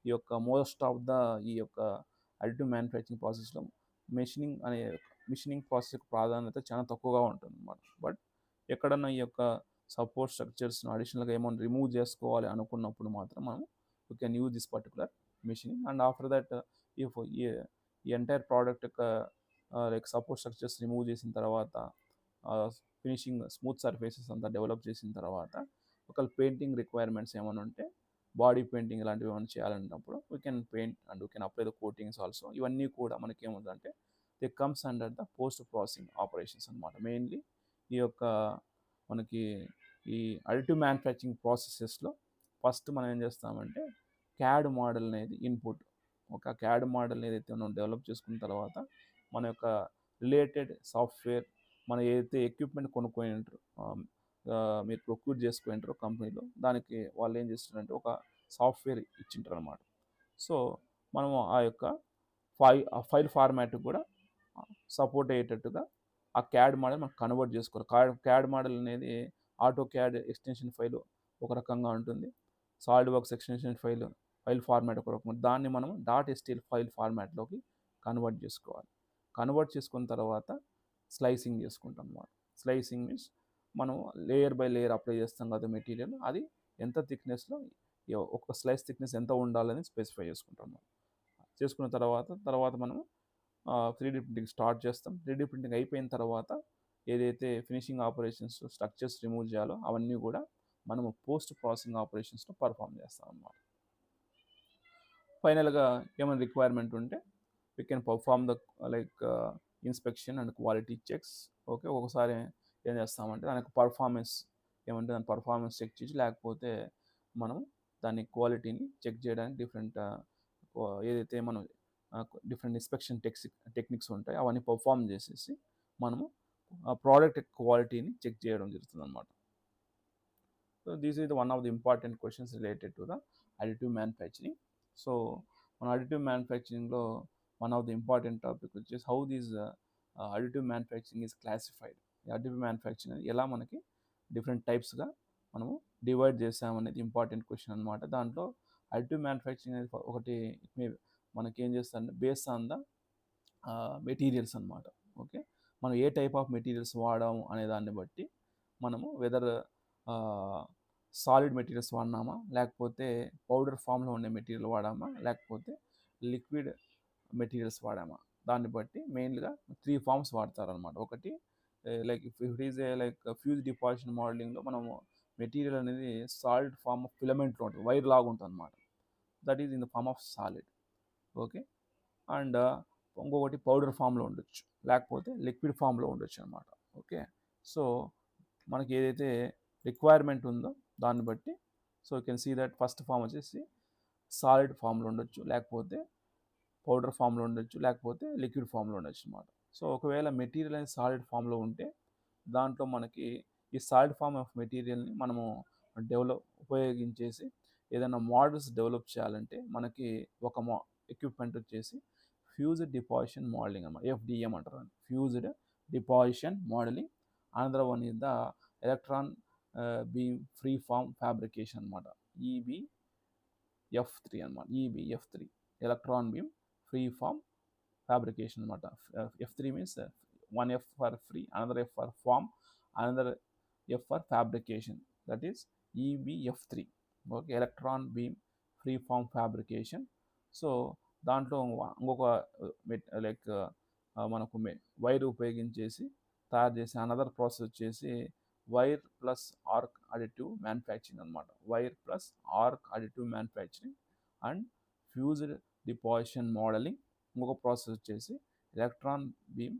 S1: ఈ యొక్క మోస్ట్ ఆఫ్ ద ఈ యొక్క అడిటివ్ మ్యానుఫ్యాక్చరింగ్ ప్రాసెస్లో మిషనింగ్ ప్రాసెస్ యొక్క ప్రాధాన్యత చాలా తక్కువగా ఉంటుంది అన్నమాట. బట్ ఎక్కడన్నా ఈ యొక్క సపోర్ట్ స్ట్రక్చర్స్ను అడిషనల్గా ఏమైనా రిమూవ్ చేసుకోవాలి అనుకున్నప్పుడు మాత్రం మనం you can use this particular machining. And after that if ఈ ఎంటైర్ ప్రోడక్ట్ యొక్క లైక్ సపోర్ట్ స్ట్రక్చర్స్ రిమూవ్ చేసిన తర్వాత ఫినిషింగ్ స్మూత్ సర్ఫేసెస్ అంతా డెవలప్ చేసిన తర్వాత ఒకవేళ పెయింటింగ్ రిక్వైర్మెంట్స్ ఏమైనా ఉంటే బాడీ పెయింటింగ్ ఇలాంటివి ఏమైనా చేయాలన్నప్పుడు we can paint and we can apply the coatings also. ఇవన్నీ కూడా మనకి ఏముందంటే they comes under the post processing operations అనమాట. మెయిన్లీ ఈ యొక్క మనకి ఈ అడిటివ్ మ్యానుఫ్యాక్చరింగ్ ప్రాసెసెస్లో ఫస్ట్ మనం ఏం చేస్తామంటే క్యాడ్ మోడల్ అనేది ఇన్పుట్. ఒక క్యాడ్ మోడల్ ఏదైతే మనం డెవలప్ చేసుకున్న తర్వాత మన యొక్క రిలేటెడ్ సాఫ్ట్వేర్ మనం ఏదైతే ఎక్విప్మెంట్ కొనుక్కొని ఉంటారో మీరు ప్రొక్యూర్ చేసుకుంటారో కంపెనీలో దానికి వాళ్ళు ఏం చేస్తారంటే ఒక సాఫ్ట్వేర్ ఇచ్చింటారు అనమాట. సో మనము ఆ యొక్క ఫైల్ ఫార్మాట్ కూడా సపోర్ట్ అయ్యేటట్టుగా ఆ క్యాడ్ మోడల్ మనం కన్వర్ట్ చేసుకోవాలి. క్యాడ్ మోడల్ అనేది ఆటో క్యాడ్ ఎక్స్టెన్షన్ ఫైల్ ఒక రకంగా ఉంటుంది, solid works extension file format ఒక రకం. దాన్ని మనం .stl ఫైల్ ఫార్మాట్లోకి కన్వర్ట్ చేసుకోవాలి. కన్వర్ట్ చేసుకున్న తర్వాత స్లైసింగ్ చేసుకుంటాం అన్నమాట. స్లైసింగ్ మీన్స్ మనం లేయర్ బై లేయర్ అప్లై చేస్తాం కదా మెటీరియల్, అది ఎంత థిక్నెస్లో ఒక స్లైస్ థిక్నెస్ ఎంత ఉండాలని స్పెసిఫై చేసుకుంటాం. చేసుకున్న తర్వాత మనం 3D ప్రింటింగ్ స్టార్ట్ చేస్తాం. 3D ప్రింటింగ్ అయిపోయిన తర్వాత ఏదైతే ఫినిషింగ్ ఆపరేషన్స్ స్ట్రక్చర్స్ రిమూవ్ చేయాలో అవన్నీ కూడా మనము పోస్ట్ ప్రాసెసింగ్ ఆపరేషన్స్లో పర్ఫామ్ చేస్తాం అన్నమాట. ఫైనల్గా ఏమైనా రిక్వైర్మెంట్ ఉంటే we can perform the like inspection and quality checks. Okay, ఒకసారి ఏం చేస్తామంటే దానికి పర్ఫార్మెన్స్ ఏమంటే దాని పర్ఫార్మెన్స్ చెక్ చేసి, లేకపోతే మనం దాని క్వాలిటీని చెక్ చేయడానికి డిఫరెంట్ ఏదైతే మనం డిఫరెంట్ ఇన్స్పెక్షన్ టెక్నిక్స్ ఉంటాయి అవన్నీ పర్ఫామ్ చేసేసి మనము ప్రోడక్ట్ క్వాలిటీని చెక్ చేయడం జరుగుతుంది అనమాట. So this is one of the important questions related to the additive manufacturing. So మన అడిటివ్ మ్యానుఫ్యాక్చరింగ్లో one of the important topic వచ్చేసి how these additive manufacturing is classified. Additive manufacturing ఎలా మనకి డిఫరెంట్ టైప్స్గా మనము డివైడ్ చేసామనేది ఇంపార్టెంట్ క్వశ్చన్ అనమాట. దాంట్లో additive manufacturing అనేది ఒకటి మనకి ఏం చేస్తారంటే బేస్డ్ ఆన్ ద మెటీరియల్స్ అనమాట. ఓకే, మనం ఏ టైప్ ఆఫ్ మెటీరియల్స్ వాడాము అనే దాన్ని బట్టి మనము వెదర్ సాలిడ్ మెటీరియల్స్ వాడినామా, లేకపోతే పౌడర్ ఫామ్లో ఉండే మెటీరియల్ వాడామా, లేకపోతే లిక్విడ్ మెటీరియల్స్ వాడామా, దాన్ని బట్టి మెయిన్గా 3 ఫామ్స్ వాడతారనమాట. ఒకటి like if it is a like fuse deposition మోడలింగ్లో మనము మెటీరియల్ అనేది సాలిడ్ ఫామ్ ఆఫ్ ఫిలమెంట్లో ఉంటుంది, వైర్ లాగా ఉంటుంది అనమాట. That is in the form of solid. Okay, and ఇంకొకటి పౌడర్ ఫామ్లో ఉండొచ్చు, లేకపోతే లిక్విడ్ ఫామ్లో ఉండొచ్చు అనమాట. ఓకే, సో మనకి ఏదైతే రిక్వైర్మెంట్ ఉందో దాన్ని బట్టి, so you can see that first form వచ్చేసి సాలిడ్ ఫామ్లో ఉండొచ్చు, లేకపోతే పౌడర్ ఫామ్లో ఉండొచ్చు, లేకపోతే లిక్విడ్ ఫామ్లో ఉండొచ్చు అనమాట. సో ఒకవేళ మెటీరియల్ అనేది సాలిడ్ ఫామ్లో ఉంటే దాంట్లో మనకి ఈ సాలిడ్ ఫామ్ ఆఫ్ మెటీరియల్ని మనము ఉపయోగించేసి ఏదైనా మోడల్స్ డెవలప్ చేయాలంటే మనకి ఒక ఎక్విప్మెంట్ వచ్చేసి ఫ్యూజ్డ్ డిపాజిషన్ మోడలింగ్ అన్నమాట, ఎఫ్డిఎం అంటారు. Fused deposition modelling. Another one is the electron beam free form fabrication అనమాట, EBF3 అనమాట. EBF3 ఎలక్ట్రాన్ బీమ్ ఫ్రీ ఫామ్ fabrication అనమాట. F3 means one F for free, another F for form, another F for fabrication, that is EBF3. Okay, electron beam free form fabrication. So దాంట్లో ఇంకొక like మనకు wire ఉపయోగించేసి తయారు చేసే అనదర్ ప్రాసెస్ వచ్చేసి wire plus arc additive manufacturing అనమాట. Wire plus arc additive manufacturing and fused deposition modelling. ఇంకొక process వచ్చేసి electron beam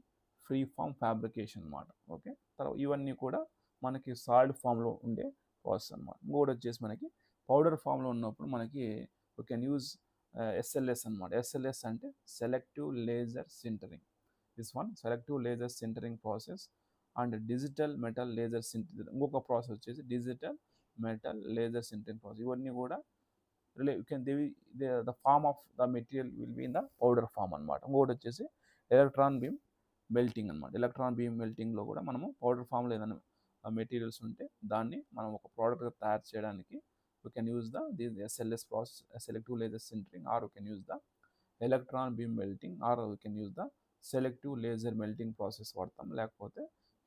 S1: free form fabrication అనమాట. ఓకే, తర్వాత ఇవన్నీ కూడా మనకి సాలిడ్ ఫామ్లో ఉండే ప్రాసెస్ అనమాట. ఇంకొకటి వచ్చేసి మనకి పౌడర్ ఫామ్లో ఉన్నప్పుడు మనకి వీ కెన్ యూజ్ SLS అనమాట. SLS అంటే selective laser sintering. This one selective laser sintering process and digital metal laser sintering. ఇంకొక ప్రాసెస్ వచ్చేసి digital metal laser sintering process. ఇవన్నీ కూడా the form of the material will be in the powder form అనమాట. ఇంకొకటి వచ్చేసి electron beam melting అనమాట. Electron beam మెల్టింగ్లో కూడా మనము పౌడర్ ఫామ్లో ఏదైనా మెటీరియల్స్ ఉంటే దాన్ని మనం ఒక ప్రోడక్ట్గా తయారు చేయడానికి we can use the SLS process, selective laser sintering, or we can use the electron beam melting, or we can use the selective laser melting process వాడతాం, లేకపోతే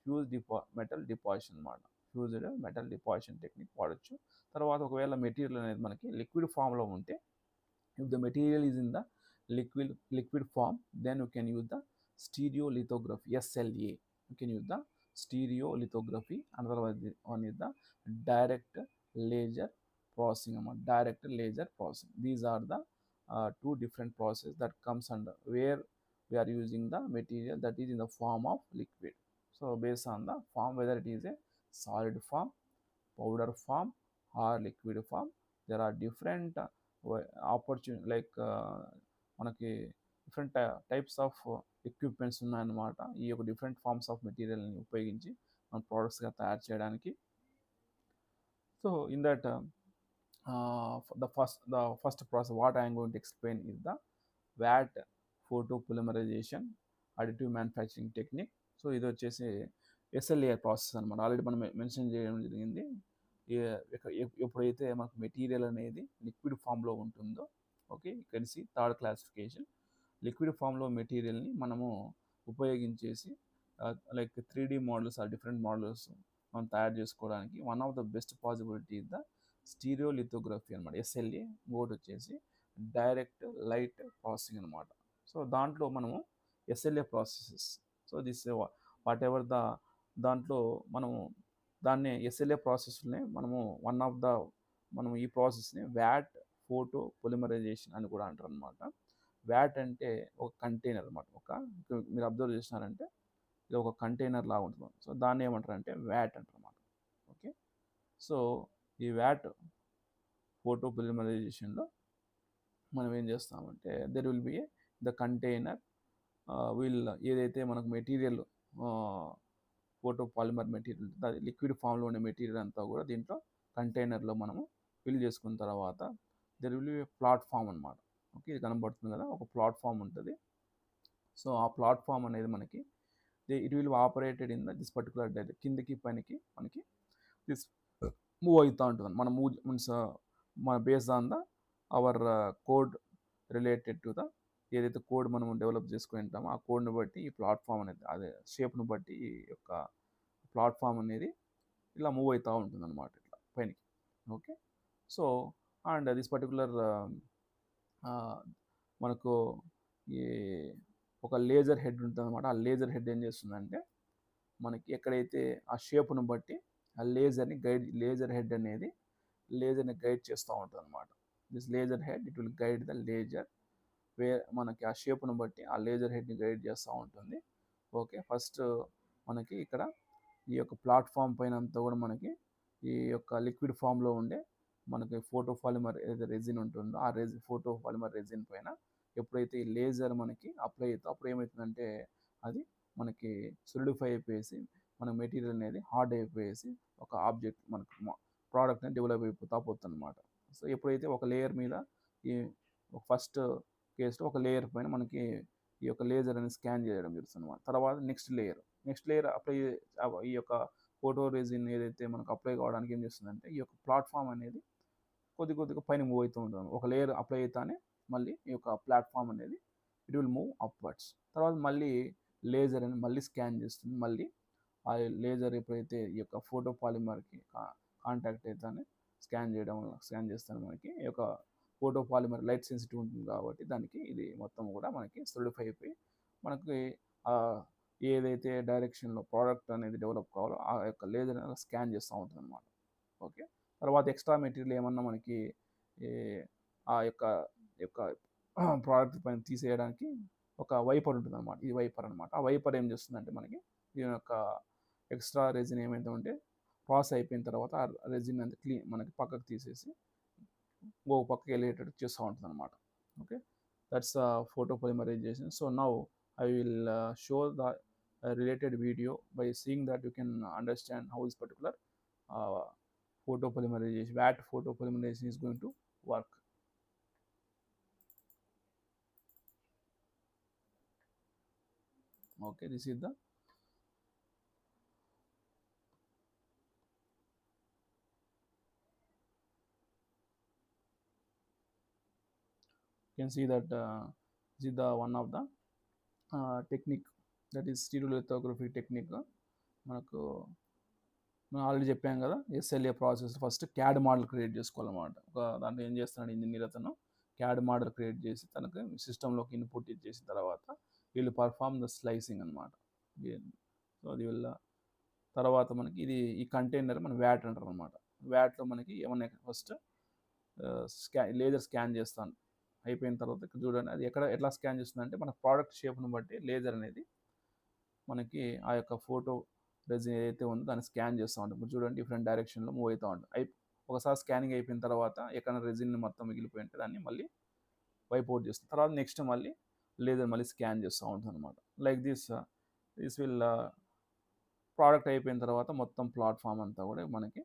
S1: ఫ్యూజ్ మెటల్ డిపాజిషన్ అనమాట. ఫ్యూజ్డ్ మెటల్ డిపాజిషన్ టెక్నిక్ వాడచ్చు. తర్వాత ఒకవేళ material అనేది మనకి liquid ఫామ్లో ఉంటే, if the material is in the liquid form, then you can use the stereolithography, SLA. You can use the stereolithography. Another one is the direct laser processing, direct laser processing. These are the two different processes that comes under where we are using the material that is in the form of liquid. So based on the form, whether it is a solid form, powder form, or liquid form, there are different opportunity like మనకి different types of equipments ఉన్నాయన్నమాట. ఈ యొక్క different forms of మెటీరియల్ని ఉపయోగించి మన ప్రోడక్ట్స్గా తయారు చేయడానికి. So in that the first process what I am going to explain is the VAT photopolymerization additive manufacturing technique. So ఇది వచ్చేసి SLA ప్రాసెస్ అనమాట. ఆల్రెడీ మనం మెన్షన్ చేయడం జరిగింది. ఎప్పుడైతే మనకు మెటీరియల్ అనేది లిక్విడ్ ఫామ్లో ఉంటుందో, okay, you can see third classification. Liquid ఫామ్లో మెటీరియల్ని మనము ఉపయోగించేసి like 3D models or different models మనం తయారు చేసుకోవడానికి one of the best possibility is the stereolithography అనమాట, SLA. ఇంకోటి వచ్చేసి డైరెక్ట్ లైట్ ప్రాసెసింగ్ అనమాట. సో దాంట్లో మనము SLA processes, so this whatever దాంట్లో మనము దాన్ని SLA ప్రాసెస్ని మనము ఈ ప్రాసెస్ని వ్యాట్ ఫోటో పొలిమరైజేషన్ అని కూడా అంటారు అనమాట. వ్యాట్ అంటే ఒక కంటైనర్ అనమాట. మీరు అబ్జర్వ్ చేసినారంటే ఇది ఒక కంటైనర్ లాగా ఉంటుంది. సో దాన్ని ఏమంటారు అంటే వ్యాట్ అంటారు అనమాట. ఓకే, సో ఈ వ్యాట్ ఫోటో పొలిమరైజేషన్లో మనం ఏం చేస్తామంటే there will be the container ఏదైతే మనకు మెటీరియల్ ఫోటో పాలిమర్ మెటీరియల్ అది లిక్విడ్ ఫామ్లో ఉండే మెటీరియల్ అంతా కూడా దీంట్లో కంటైనర్లో మనము ఫిల్ చేసుకున్న తర్వాత దెర్ విల్ బి ప్లాట్ఫామ్ అనమాట. ఓకే, ఇది కనబడుతుంది కదా, ఒక ప్లాట్ఫామ్ ఉంటుంది. సో ఆ ప్లాట్ఫామ్ అనేది మనకి it will operated in this particular direct, కిందకి పైనకి మనకి దిస్ మూవ్ అవుతూ ఉంటుంది. మనం మీన్స్ మన based on the hour code related to the ఏదైతే కోడ్ మనం డెవలప్ చేసుకుని ఉంటామో ఆ కోడ్ని బట్టి ఈ ప్లాట్ఫామ్ అనేది అదే షేప్ను బట్టి ఈ యొక్క ప్లాట్ఫామ్ అనేది ఇలా మూవ్ అవుతూ ఉంటుంది అనమాట ఇట్లా పైనకి. Okay, so and this particular మనకు ఈ ఒక లేజర్ హెడ్ ఉంటుంది అనమాట. ఆ లేజర్ హెడ్ ఏం చేస్తుందంటే మనకి ఎక్కడైతే ఆ షేప్ను బట్టి ఆ లేజర్ హెడ్ అనేది లేజర్ని గైడ్ చేస్తూ ఉంటుంది అనమాట. This laser head it will guide the laser మనకి ఆ షేప్ను బట్టి ఆ లేజర్ హెడ్ని గైడ్ చేస్తూ ఉంటుంది. ఓకే, ఫస్ట్ మనకి ఇక్కడ ఈ యొక్క ప్లాట్ఫామ్ పైన అంతా కూడా మనకి ఈ యొక్క లిక్విడ్ ఫామ్లో ఉండే మనకి ఫోటో పాలిమర్ ఏదైతే రెజిన్ ఉంటుందో ఆ ఫోటో పాలిమర్ రెజిన్ పైన ఎప్పుడైతే ఈ లేజర్ మనకి అప్లై అవుతుందో అప్పుడు ఏమవుతుందంటే అది మనకి సొలిడిఫై అయిపోయేసి మన మెటీరియల్ అనేది హార్డ్ అయిపోయేసి ఒక ఆబ్జెక్ట్ మనకు ప్రోడక్ట్ అనేది డెవలప్ అయిపోతా పోతుంది అనమాట. సో ఎప్పుడైతే ఒక లేయర్ మీద ఈ ఫస్ట్ కేసులో ఒక లేయర్ పైన మనకి ఈ యొక్క లేజర్ అనేది స్కాన్ చేయడం జరుగుతుంది అనమాట. తర్వాత నెక్స్ట్ లేయర్ అప్లై ఈ యొక్క ఫోటో రెజిన్ ఏదైతే మనకు అప్లై కావడానికి ఏం చేస్తుందంటే ఈ యొక్క ప్లాట్ఫామ్ అనేది కొద్దిగా పైన మూవ్ అవుతూ ఉంటుంది. ఒక లేయర్ అప్లై అవుతానే మళ్ళీ ఈ యొక్క ప్లాట్ఫామ్ అనేది ఇట్ విల్ మూవ్ అప్వర్డ్స్. తర్వాత మళ్ళీ లేజర్ అని మళ్ళీ స్కాన్ చేస్తుంది. మళ్ళీ ఆ లేజర్ ఎప్పుడైతే ఈ యొక్క ఫోటో పాలిమర్కి కాంటాక్ట్ అవుతానే స్కాన్ చేస్తాను మనకి ఈ యొక్క ఫోటో పాలిమర్ లైట్ సెన్సిటివ్ ఉంటుంది కాబట్టి దానికి ఇది మొత్తం కూడా మనకి సొలిడిఫై అయిపోయి మనకి ఏదైతే డైరెక్షన్లో ప్రోడక్ట్ అనేది డెవలప్ కావాలో ఆ యొక్క లేజర్ స్కాన్ చేస్తూ ఉంటుంది అనమాట. ఓకే, తర్వాత ఎక్స్ట్రా మెటీరియల్ ఏమన్నా మనకి ఆ యొక్క ప్రోడక్ట్ పైన తీసేయడానికి ఒక వైపర్ ఉంటుంది అనమాట. ఇది వైపర్ అనమాట. ఆ వైపర్ ఏం చేస్తుందంటే మనకి దీని యొక్క ఎక్స్ట్రా రెజిన్ ఏమైతే ఉంటే ప్రాసెస్ అయిపోయిన తర్వాత ఆ రెజిన్ అంతా మనకి పక్కకు తీసేసి ఇంకో పక్కకి వెళ్ళేటట్టు చేస్తూ ఉంటుంది అనమాట. Okay, that's photo polymerization. So now I will show the related video by seeing that you can understand how this particular photo polymerization, VAT photo polymerization is going to work. Okay, this is the you can see that this is the one of the technique, that is stereolithography technique. మనకు మనం already చెప్పాం కదా, SLA process first CAD model create చేసుకోవాలన్నమాట. ఒక దాంట్లో ఏం చేస్తున్నాడు engineer అతను క్యాడ్ మోడల్ క్రియేట్ చేసి తనకు సిస్టంలోకి ఇన్పుట్ ఇచ్చేసిన తర్వాత వీళ్ళు పర్ఫామ్ ద స్లైసింగ్ అనమాట. సో అది వల్ల తర్వాత మనకి ఇది ఈ కంటైనర్ మనం వ్యాట్ అంటారు అనమాట. వ్యాట్లో మనకి ఏమన్నా ఫస్ట్ లేజర్ స్కాన్ చేస్తాను అయిపోయిన తర్వాత ఇక్కడ చూడండి అది ఎట్లా స్కాన్ చేస్తుందంటే మన ప్రోడక్ట్ షేప్ను బట్టి లేజర్ అనేది మనకి ఆ యొక్క ఫోటో రెజిన్ ఏదైతే ఉందో దాన్ని స్కాన్ చేస్తూ ఉంటాం. చూడండి డిఫరెంట్ డైరెక్షన్లో మూవ్ అవుతూ ఉంటుంది. ఒకసారి స్కానింగ్ అయిపోయిన తర్వాత ఎక్కడ రెజిన్ మొత్తం మిగిలిపోయి ఉంటే దాన్ని మళ్ళీ వైప్ అవుట్ చేస్తుంది. తర్వాత నెక్స్ట్ మళ్ళీ లేజర్ మళ్ళీ స్కాన్ చేస్తూ ఉంటుంది అనమాట. లైక్ దిస్ విల్ ప్రోడక్ట్ అయిపోయిన తర్వాత మొత్తం ప్లాట్ఫామ్ అంతా కూడా మనకి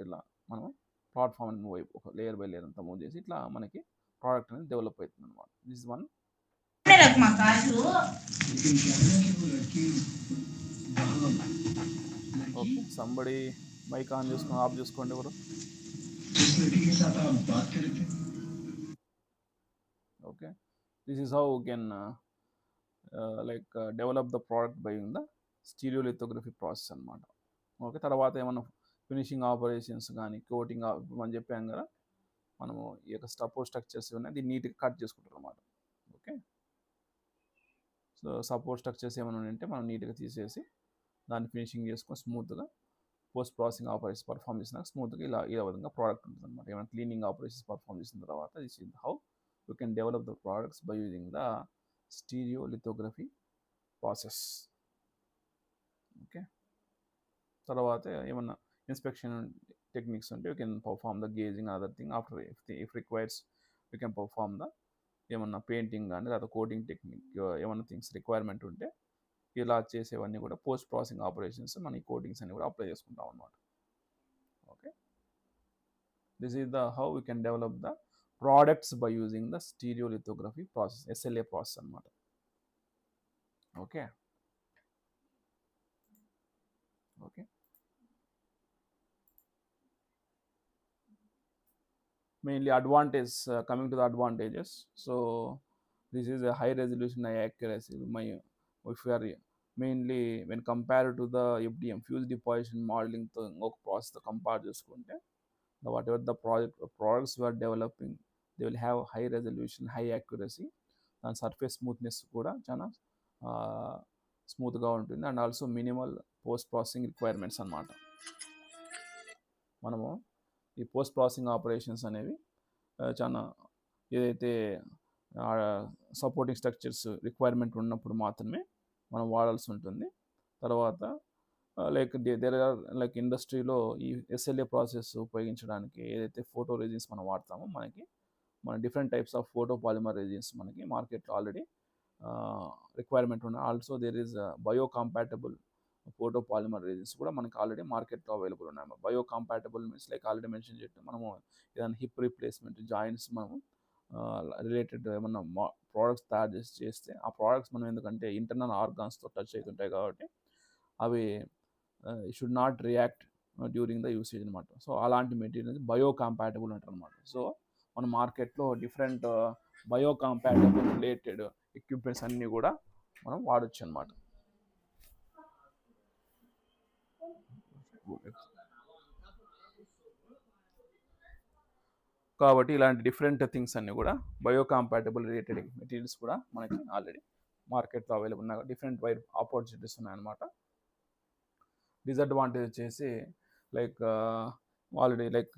S1: ఇలా మనం ప్లాట్ఫామ్ మూవ్ అయిపో ఒక లేయర్ బై లేయర్ అంతా మూవ్ చేసి ఇట్లా మనకి ప్రోడక్ట్ అనేది డెవలప్ అవుతుంది అనమాట. This one. Okay, somebody mic on చేసుకొని ఆఫ్ చేసుకోండి ఎవరు. Okay, this is how you can like develop the product by the stereolithography process అనమాట. ఓకే, తర్వాత ఏమన్నా ఫినిషింగ్ ఆపరేషన్స్ కానీ కోటింగ్ మనం చెప్పాం కదా, మనము ఈ యొక్క సపోర్ట్ స్ట్రక్చర్స్ ఉన్నాయి దీన్ని నీట్గా కట్ చేసుకుంటారు అనమాట. ఓకే, సో సపోర్ట్ స్ట్రక్చర్స్ ఏమైనా ఉంటే మనం నీట్గా తీసేసి దాన్ని ఫినిషింగ్ చేసుకొని స్మూత్గా పోస్ట్ ప్రాసెసింగ్ ఆపరేషన్స్ పర్ఫామ్ చేసిన స్మూత్గా ఈ విధంగా ప్రోడక్ట్ ఉంటుంది అనమాట. ఏమైనా క్లీనింగ్ ఆపరేషన్స్ పర్ఫామ్ చేసిన తర్వాత this is how you can develop the products by using the stereolithography process. Okay, తర్వాత ఏమన్నా ఇన్స్పెక్షన్ టెక్నిక్స్ ఉంటే you can perform the gauging other thing after if requires you can perform the ఏమన్నా painting కానీ లేదా coating technique ఏమన్నా things requirement ఉంటే ఇలా చేసేవన్నీ కూడా పోస్ట్ ప్రాసెసింగ్ ఆపరేషన్స్ మన ఈ కోటింగ్స్ అన్ని కూడా అప్లై చేసుకుంటాం అనమాట. Okay, this is the how we can develop the products by using the stereolithography process, SLA process అనమాట. Okay okay mainly advantage coming to the advantages. So This is a high resolution, high accuracy. If you are mainly when compared to the FDM fuse deposition modeling తో ఇంకొక process compare చేసుకుంటే whatever the products we are developing, they will have high resolution, high accuracy, and surface smoothness కూడా చాలా స్మూత్గా ఉంటుంది, and also minimal post processing requirements అన్నమాట. మనము ఈ పోస్ట్ ప్రాసెసింగ్ ఆపరేషన్స్ అనేవి చాలా ఏదైతే సపోర్టింగ్ స్ట్రక్చర్స్ రిక్వైర్మెంట్ ఉన్నప్పుడు మాత్రమే మనం వాడాల్సి ఉంటుంది. తర్వాత లైక్ దేర్ ఆర్ లైక్ ఇండస్ట్రీలో ఈ ఎస్ఎల్ఏ ప్రాసెస్ ఉపయోగించడానికి ఏదైతే ఫోటో రెజిన్స్ మనం వాడతామో మన different types of photopolymer resins మనకి మార్కెట్లో ఆల్రెడీ రిక్వైర్మెంట్ ఉన్నాయి. Also there is biocompatible photopolymer resins కూడా మనకి ఆల్రెడీ మార్కెట్లో అవైలబుల్ ఉన్నాయి. Biocompatible means like already mention చేయటం, మనము ఏదైనా హిప్ రీప్లేస్మెంట్ జాయింట్స్ మనము రిలేటెడ్ ఏమన్నా ప్రోడక్ట్స్ తయారు చేస్తే ఆ ప్రోడక్ట్స్ మనం ఎందుకంటే ఇంటర్నల్ ఆర్గాన్స్తో టచ్ అవుతుంటాయి కాబట్టి అవి should not react during the usage అనమాట. సో అలాంటి మెటీరియల్స్ బయో కాంపాటబుల్ అంటారు అనమాట. సో మన మార్కెట్లో different bio compatible related equipments అన్నీ కూడా మనం వాడచ్చు అనమాట. కాబట్టి ఇలాంటి డిఫరెంట్ థింగ్స్ అన్నీ కూడా బయో కాంపాటబుల్ రిలేటెడ్ మెటీరియల్స్ కూడా మనకి ఆల్రెడీ మార్కెట్లో అవైలబుల్ ఉన్నాయి. డిఫరెంట్ వైర్ ఆపర్చునిటీస్ ఉన్నాయన్నమాట. డిసడ్వాంటేజ్ వచ్చేసి లైక్ ఆల్రెడీ లైక్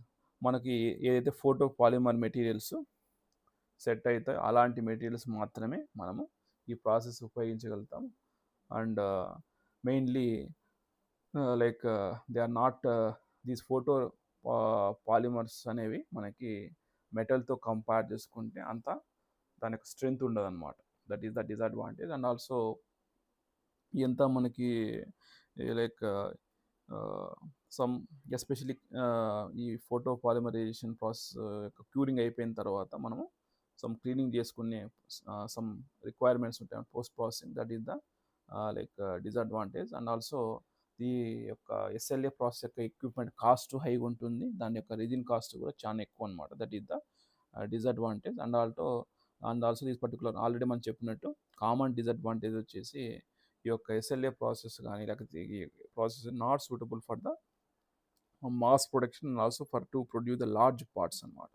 S1: మనకి ఏదైతే ఫోటో పాలిమర్ మెటీరియల్స్ సెట్ అయితే అలాంటి మెటీరియల్స్ మాత్రమే మనము ఈ ప్రాసెస్ ఉపయోగించగలుగుతాం. And mainly like they are not these photo polymers అనేవి మనకి మెటల్తో కంపేర్ చేసుకుంటే అంత దానికి స్ట్రెంగ్త్ ఉండదు అనమాట. That is the disadvantage. And also ఎంత మనకి లైక్ సమ్ ఎస్పెషలీ ఈ ఫోటో పాలిమరైజేషన్ ప్రాసెస్ క్యూరింగ్ అయిపోయిన తర్వాత మనము సమ్ క్లీనింగ్ చేసుకునే సమ్ రిక్వైర్మెంట్స్ ఉంటాయి post processing. That is the like disadvantage. And also ఈ యొక్క ఎస్ఎల్ఏ ప్రాసెస్ యొక్క ఎక్విప్మెంట్ కాస్ట్ హైగా ఉంటుంది, దాని యొక్క రెజిన్ కాస్ట్ కూడా చాలా ఎక్కువ అనమాట. That is the disadvantage. And also this particular already మనం చెప్పినట్టు కామన్ డిసడ్వాంటేజ్ వచ్చేసి ఈ యొక్క ఎస్ఎల్ఏ ప్రాసెస్ కానీ లేకపోతే ఈ process not suitable for the mass production and also for to produce the large parts అనమాట.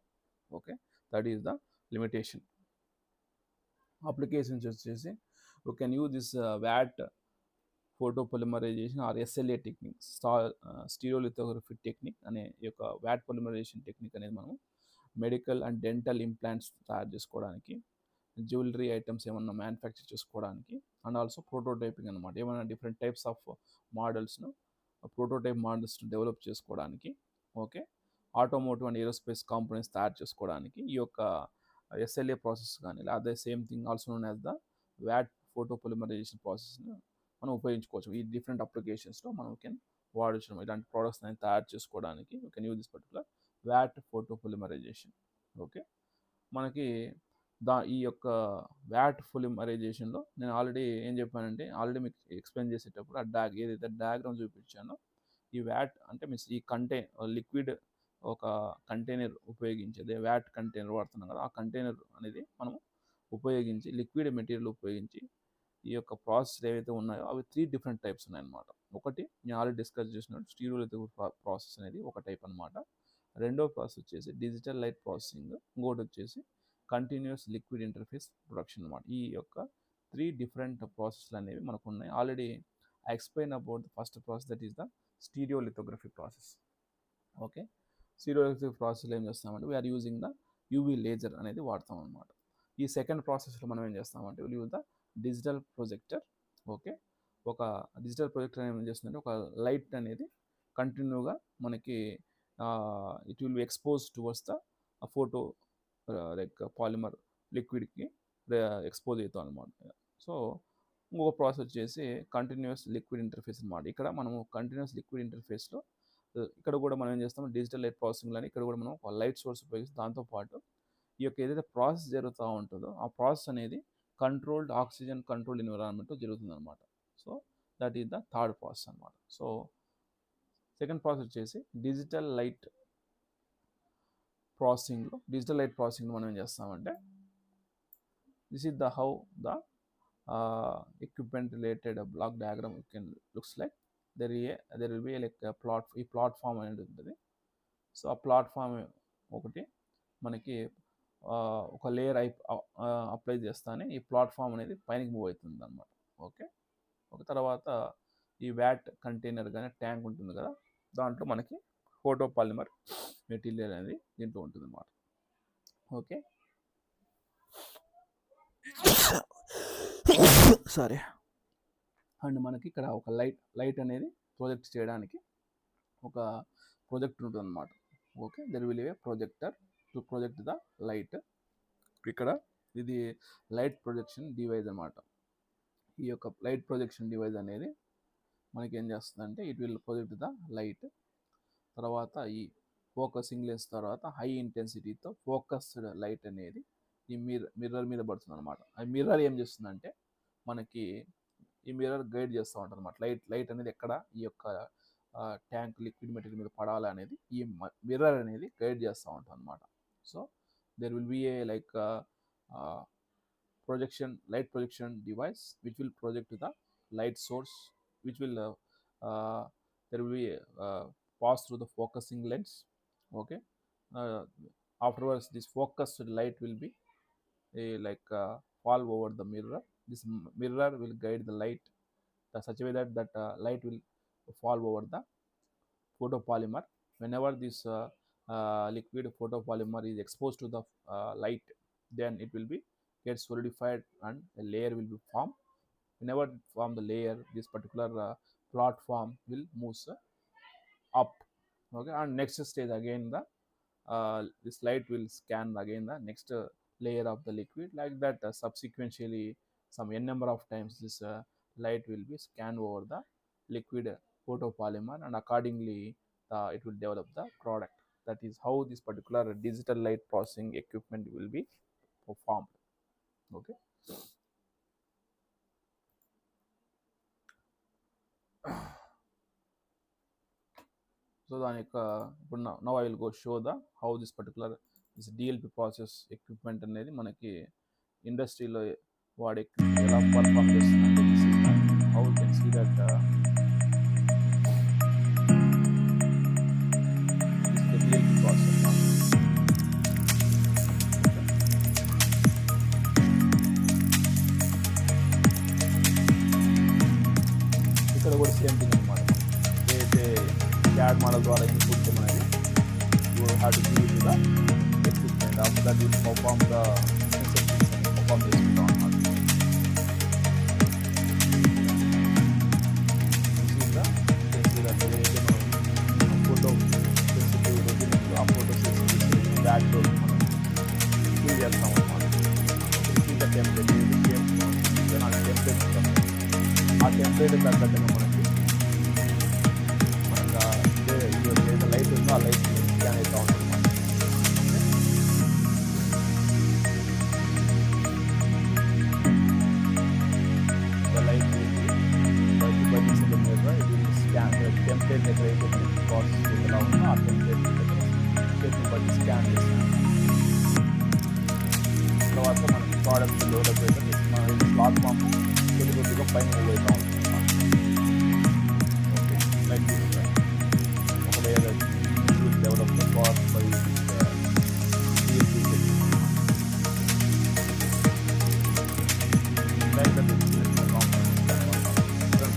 S1: Okay, that is the limitation. Applications వచ్చేసి you can use this vat photopolymerization or SLA technique, stereolithography technique అనే ఈ యొక్క VAT polymerisation technique అనేది మనం medical and dental implants తయారు చేసుకోవడానికి, jewellery items ఏమన్నా మ్యానుఫ్యాక్చర్ చేసుకోవడానికి, అండ్ ఆల్సో ప్రోటోటైపింగ్ అనమాట. ఏమైనా డిఫరెంట్ టైప్స్ ఆఫ్ మోడల్స్ను ప్రోటోటైప్ మోడల్స్ను డెవలప్ చేసుకోవడానికి, okay, automotive and aerospace components తయారు చేసుకోవడానికి ఈ యొక్క ఎస్ఎల్ఏ ప్రాసెస్ కానీ అదే same thing also known as the vat photopolymerization ప్రాసెస్ను మనం ఉపయోగించుకోవచ్చు. ఈ డిఫరెంట్ అప్లికేషన్స్లో మనం కెన్ వాడచ్చు. ఇలాంటి ప్రోడక్ట్స్ అనేది తయారు చేసుకోవడానికి you can use this particular vat photopolymerization. Okay, మనకి ఈ యొక్క వ్యాట్ పాలిమరైజేషన్లో నేను ఆల్రెడీ ఏం చెప్పానంటే ఆల్రెడీ మీకు ఎక్స్ప్లెయిన్ చేసేటప్పుడు ఆ ఏదైతే డయాగ్రామ్ చూపించానో ఈ వ్యాట్ అంటే మీన్స్ ఈ లిక్విడ్ ఒక కంటైనర్ ఉపయోగించి అదే వ్యాట్ కంటైనర్ వాడుతున్నాం కదా, ఆ కంటైనర్ అనేది మనం ఉపయోగించి లిక్విడ్ మెటీరియల్ ఉపయోగించి ఈ యొక్క ప్రాసెస్ ఏవైతే ఉన్నాయో అవి 3 డిఫరెంట్ టైప్స్ ఉన్నాయన్నమాట. ఒకటి నేను ఆల్రెడీ డిస్కస్ చేసినట్టు స్టీరియోలిథోగ్రఫీ ప్రాసెస్ అనేది ఒక టైప్ అనమాట. రెండో ప్రాసెస్ వచ్చేసి డిజిటల్ లైట్ ప్రాసెసింగ్, ఇంకోటి వచ్చేసి కంటిన్యూస్ లిక్విడ్ ఇంటర్ఫేస్ ప్రొడక్షన్ అనమాట. ఈ యొక్క 3 డిఫరెంట్ ప్రాసెస్లు అనేవి మనకు ఉన్నాయి. Already I explain about the first process, that is the stereolithography process. Okay, stereolithography ప్రాసెస్లో ఏం చేస్తామంటే we're using the UV laser అనేది వాడతాం అనమాట. ఈ సెకండ్ ప్రాసెస్లో మనం ఏం చేస్తామంటే will use the digital projector. Okay, ఒక డిజిటల్ ప్రొజెక్టర్ ఏం చేస్తుందంటే ఒక లైట్ అనేది కంటిన్యూగా మనకి it will be expose towards the photo like polymer లిక్విడ్కి ఎక్స్పోజ్ అవుతాం అనమాట. సో ఇంకొక ప్రాసెస్ వచ్చేసి కంటిన్యూస్ లిక్విడ్ ఇంటర్ఫేస్ అనమాట. ఇక్కడ మనము కంటిన్యూస్ లిక్విడ్ ఇంటర్ఫేస్లో ఇక్కడ కూడా మనం ఏం చేస్తాము డిజిటల్ లైట్ ప్రాసెసింగ్లో ఇక్కడ కూడా మనం ఒక లైట్ సోర్స్ ఉపయోగిస్తాం. దాంతోపాటు ఈ యొక్క ఏదైతే ప్రాసెస్ జరుగుతూ ఉంటుందో ఆ ప్రాసెస్ అనేది కంట్రోల్డ్ ఆక్సిజన్ కంట్రోల్డ్ ఎన్విరాన్మెంట్లో జరుగుతుంది అనమాట. So that is the third process అనమాట. సో సెకండ్ ప్రాసెస్ వచ్చేసి డిజిటల్ లైట్ ప్రాసెసింగ్లో మనం ఏం చేస్తామంటే This is the how the equipment related block diagram can looks like. There will be like a platform అనేది ఉంటుంది. So ఆ ప్లాట్ఫామ్ ఒకటి మనకి ఒక లేయర్ అప్లై చేస్తానే ఈ ప్లాట్ఫామ్ అనేది పైనకి మూవ్ అవుతుంది అనమాట. ఓకే, ఒక తర్వాత ఈ వ్యాట్ కంటైనర్ కానీ ట్యాంక్ ఉంటుంది కదా, దాంట్లో మనకి ఫోటో పాలిమర్ మెటీరియల్ అనేది దీంట్లో ఉంటుంది అనమాట. Okay, sorry. అండ్ మనకి ఇక్కడ ఒక లైట్ అనేది ప్రొజెక్ట్ చేయడానికి ఒక ప్రొజెక్టర్ ఉంటుంది అనమాట. Okay, there will be A projector to project the light. ఇక్కడ ఇది లైట్ ప్రొజెక్షన్ డివైస్ అనమాట. ఈ యొక్క లైట్ ప్రొజెక్షన్ డివైస్ అనేది మనకి ఏం చేస్తుందంటే it will project the light. తర్వాత ఈ ఫోకసింగ్ లెన్స్ తర్వాత హై ఇంటెన్సిటీతో ఫోకస్డ్ లైట్ అనేది ఈ మిర్రర్ మీద పడుతుంది అనమాట. ఆ మిర్రర్ ఏం చేస్తుందంటే మనకి ఈ మిర్రర్ గైడ్ చేస్తూ ఉంటుంది అనమాట. లైట్ అనేది ఎక్కడ ఈ యొక్క ట్యాంక్ లిక్విడ్ మెటీరియల్ మీద పడాలి అనేది ఈ మిర్రర్ అనేది గైడ్ చేస్తూ ఉంటుంది అనమాట. So there will be a like light projection device which will project the light source, which will there will be pass through the focusing lens. Okay, afterwards this focused light will be fall over the mirror. This mirror will guide the light such a way that light will fall over the photopolymer. Whenever this liquid photopolymer is exposed to the light, then it will be get solidified and a layer will be formed. Whenever it form the layer, this particular platform will move up. Okay, and next stage again the this light will scan again the next layer of the liquid, like that subsequently some n number of times this light will be scanned over the liquid photopolymer, and accordingly it will develop the product. That is how this particular digital light processing equipment will be performed. Okay, so దాని యొక్క ఇప్పుడు now I will go show the how this particular this DLP process equipment అనేది మనకి ఇండస్ట్రీలో వాడే ఎలా perform చేస్తుందంటే this is how you can see that this the DLP process. ఇక్కడ కూడా సేమ్ థింగ్ అనమాట. ఏదైతే CAD model ద్వారా ఇన్పుట్ అనేది you have to give it the equipment. After that you will perform the instructions and perform the experiment on it. This is the photo sensitive routine ఆ photo sensitive బ్యాక్లో మనం fill చేస్తాం అన్నమాట. This is the template. ఆ template తగ్గట్టుగా మనకి ఏదైతే light ఉందో ఆ లైట్ స్కాన్ అవుతూ ఉంటుంది అన్నమాట. లైట్ స్కాన్ టెంప్లెట్ దగ్గర అయితే మనకి ప్రాసెస్ ఎలా ఉందో ఆ టెంప్లెట్ చేతిని బట్టి స్కాన్ చేస్తాం. తర్వాత మనకి ప్రోడక్ట్ లోడప్ అయితే మన ప్లాట్ఫామ్ కొద్ది కొద్దిగా పైన మూవ్ అవుతూ ఉంటుంది అన్నమాట. ఓకే, లైక్ ఒక layer develop cost by like that different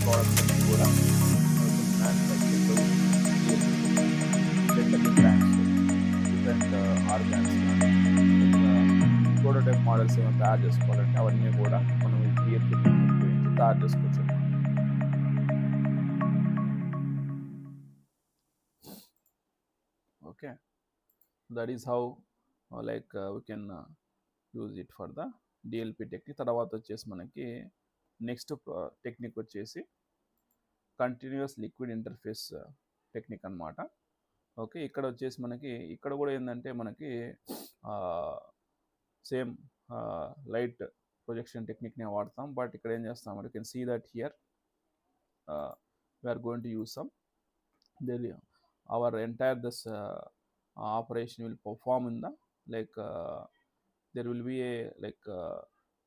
S1: products కూడా డిఫరెంట్ ఆర్గాన్స్ ప్రోటోటైప్ మోడల్స్ ఏమైనా తయారు చేసుకోవాలంటే అవన్నీ కూడా మనం డిఎల్పి ఉపయోగించి తయారు చేసుకోవచ్చు. Okay, that is how we can use it for the DLP technique. తర్వాత వచ్చేసి మనకి నెక్స్ట్ టెక్నిక్ వచ్చేసి కంటిన్యూస్ లిక్విడ్ ఇంటర్ఫేస్ టెక్నిక్ అనమాట. ఓకే, ఇక్కడ వచ్చేసి మనకి ఇక్కడ కూడా ఏంటంటే మనకి సేమ్ లైట్ ప్రొజెక్షన్ టెక్నిక్నే వాడతాం. బట్ ఇక్కడ ఏం చేస్తాం అంటే you can see that here we're going to use some our entire this operation will perform in the there will be a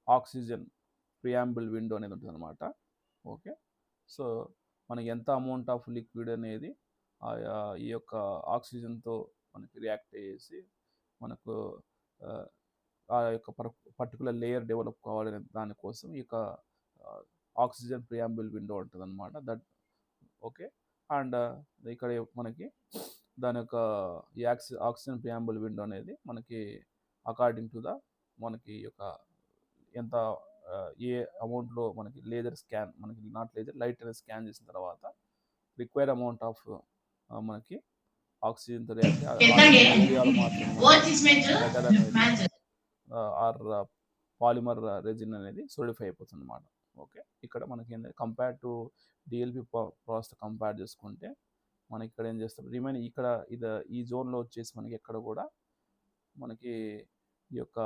S1: oxygen preamble window అనేది ఉంటుంది అనమాట. ఓకే, సో మనకి ఎంత అమౌంట్ ఆఫ్ లిక్విడ్ అనేది ఈ యొక్క ఆక్సిజన్తో మనకి రియాక్ట్ చేసి మనకు ఆ యొక్క పర్టికులర్ లేయర్ డెవలప్ కావాలనే దానికోసం ఈ యొక్క ఆక్సిజన్ ప్రియాంబుల్ విండో ఉంటుంది అనమాట. దట్ ఓకే, అండ్ ఇక్కడ మనకి దాని యొక్క ఈ ఆక్సిజన్ ప్రియాంబుల్ విండో అనేది మనకి అకార్డింగ్ టు ద మనకి యొక్క ఎంత ఏ అమౌంట్లో మనకి లేజర్ స్కాన్, మనకి నాట్ లేజర్ లైట్ అనేది స్కాన్ చేసిన తర్వాత రిక్వైర్డ్ అమౌంట్ ఆఫ్ మనకి ఆక్సిజన్తో రియాక్ట్ ఏరియాలో మాత్రమే ఆర్ పాలిమర్ రెజిన్ అనేది సోలిడిఫై అయిపోతుంది అనమాట. ఓకే, ఇక్కడ మనకి compare to DLP process compare చేసుకుంటే మనకి ఇక్కడ ఏం చేస్తాం, రిమైనింగ్ ఇక్కడ ఈ జోన్లో వచ్చేసి మనకి ఎక్కడ కూడా మనకి ఈ యొక్క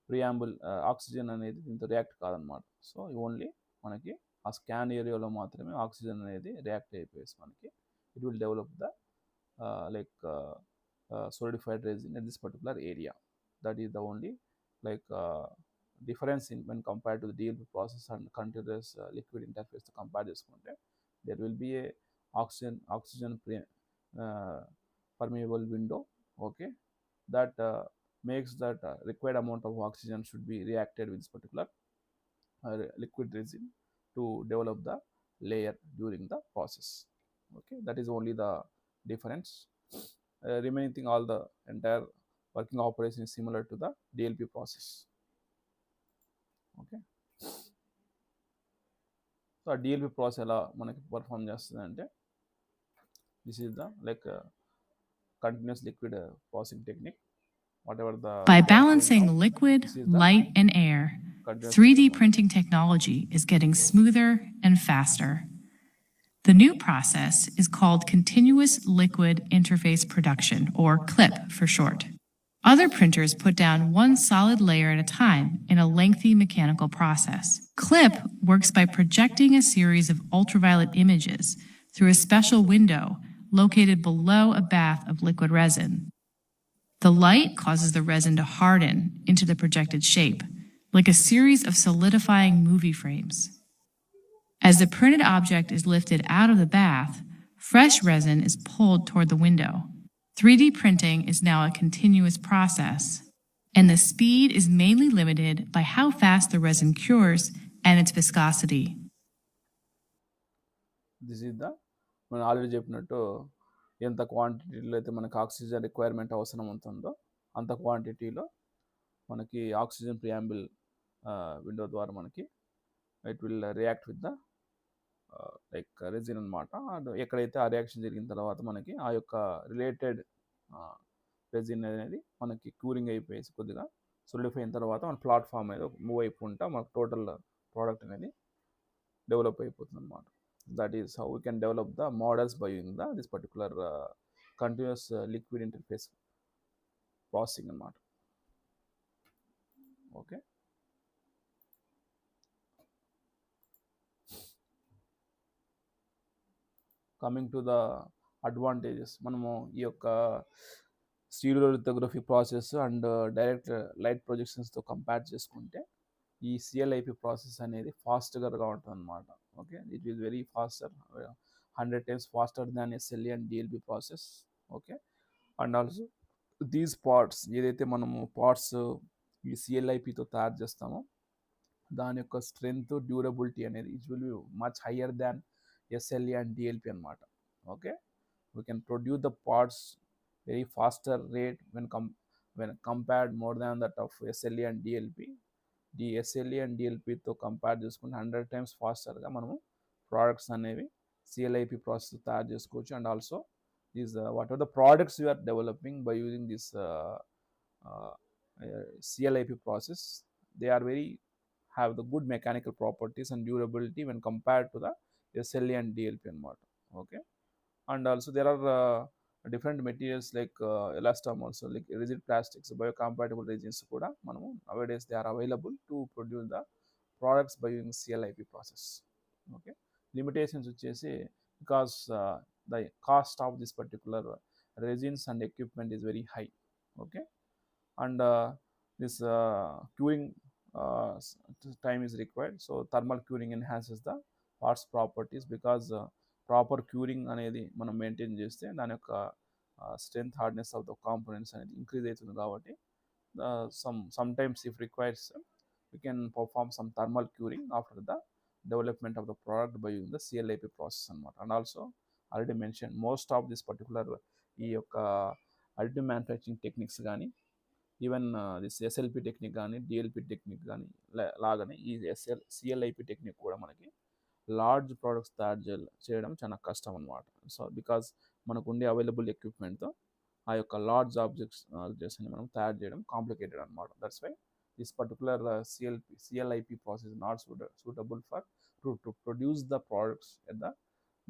S1: ప్రియాంబుల్ ఆక్సిజన్ అనేది దీంతో రియాక్ట్ కాదనమాట. సో ఓన్లీ మనకి ఆ స్కాన్ ఏరియాలో మాత్రమే ఆక్సిజన్ అనేది రియాక్ట్ అయిపోయేసి మనకి it will develop the like solidified resin at this particular area. That is the only like difference in when compared to the DLP process and continuous liquid interface to compare this one. There will be a oxygen permeable window. Okay, that makes that required amount of oxygen should be reacted with this particular liquid resin to develop the layer during the process. Okay, that is only the difference. Remaining thing, all the entire working operation is similar to the DLP process. Okay, so a DLP process ఎలా మనకి perform చేస్తుంది అంటే this is the like continuous liquid processing technique. Whatever the
S3: by balancing liquid, light, and air, 3D printing technology is getting smoother and faster. The new process is called Continuous Liquid Interface Production, or CLIP for short. Other printers put down one solid layer at a time in a lengthy mechanical process. CLIP works by projecting a series of ultraviolet images through a special window located below a bath of liquid resin. The light causes the resin to harden into the projected shape, like a series of solidifying movie frames. As the printed object is lifted out of the bath, fresh resin is pulled toward the window. 3D printing is now a continuous process, and the speed is mainly limited by how fast the resin cures and its viscosity.
S1: This is the మనం already చెప్పినట్టు ఎంత క్వాంటిటీలో అయితే మనకు oxygen requirement అవసరం ఉంటుందో అంత క్వాంటిటీలో మనకి ఆక్సిజన్ ప్రియాంబుల్ విండో ద్వారా మనకి it will react with the like resin అనమాట. అండ్ ఎక్కడైతే ఆ రియాక్షన్ జరిగిన తర్వాత మనకి ఆ యొక్క రిలేటెడ్ రెజిన్ అనేది మనకి క్యూరింగ్ అయిపోయేసి కొద్దిగా సొలిడిఫై అయిన తర్వాత మన ప్లాట్ఫామ్ మీద మూవ్ అయిపోతుంటా మనకు టోటల్ ప్రోడక్ట్ అనేది డెవలప్ అయిపోతుంది అనమాట. That is how we can develop the models by using this particular continuous liquid interface processing అనమాట. Okay, coming to the advantages, మనము ఈ యొక్క stereolithography process and direct light ప్రొజెక్షన్స్తో కంపేర్ చేసుకుంటే ఈ సిఎల్ఐపి ప్రాసెస్ అనేది ఫాస్ట్గా ఉంటుంది అనమాట. Okay, it is very faster, 100 times faster than SLA and DLP process. Okay, and also these parts ఏదైతే మనము పార్ట్స్ ఈ సిఎల్ఐపితో తయారు చేస్తామో దాని యొక్క స్ట్రెంగ్త్, డ్యూరబిలిటీ అనేది it will be much higher than SLA and DLP అనమాట. Okay, we can produce the parts very faster rate when compared more than that of SLA and DLP. The SLA and DLPతో compare చేసుకుంటే 100 times ఫాస్టర్గా మనము products అనేవి సిఎల్ఐపి process తయారు చేసుకోవచ్చు. And also these what are the products you are developing by using this CLIP process, they are very have the good mechanical properties and durability when compared to the SLA and DLP అనమాట. Okay, and also there are different materials like elastomers, like rigid plastics, biocompatible resins కూడా మనము nowadays they are available to produce the products by using CLIP process. Okay, limitations వచ్చేసి because the cost of this particular resins and equipment is very high. Okay, and this curing time is required. So thermal curing enhances the parts properties because proper curing అనేది మనం maintain చేస్తే దాని యొక్క strength hardness of the components అనేది increase అవుతుంది కాబట్టి sometimes if requires we can perform some thermal curing after the development of the product by using the CLIP process అనమాట. And also already mentioned most of this particular ఈ యొక్క additive manufacturing techniques కానీ even this SLP technique కానీ DLP technique కానీ లాగానే ఈ సిఎల్ఐపి technique కూడా మనకి లార్జ్ ప్రోడక్ట్స్ తయారు చేయడం చాలా కష్టం అనమాట. సో బికాజ్ మనకు ఉండే అవైలబుల్ ఎక్విప్మెంట్తో ఆ యొక్క లార్జ్ ఆబ్జెక్ట్స్ని మనం తయారు చేయడం కాంప్లికేటెడ్ అనమాట. That's why this particular CLIP process not suitable for to produce the products at the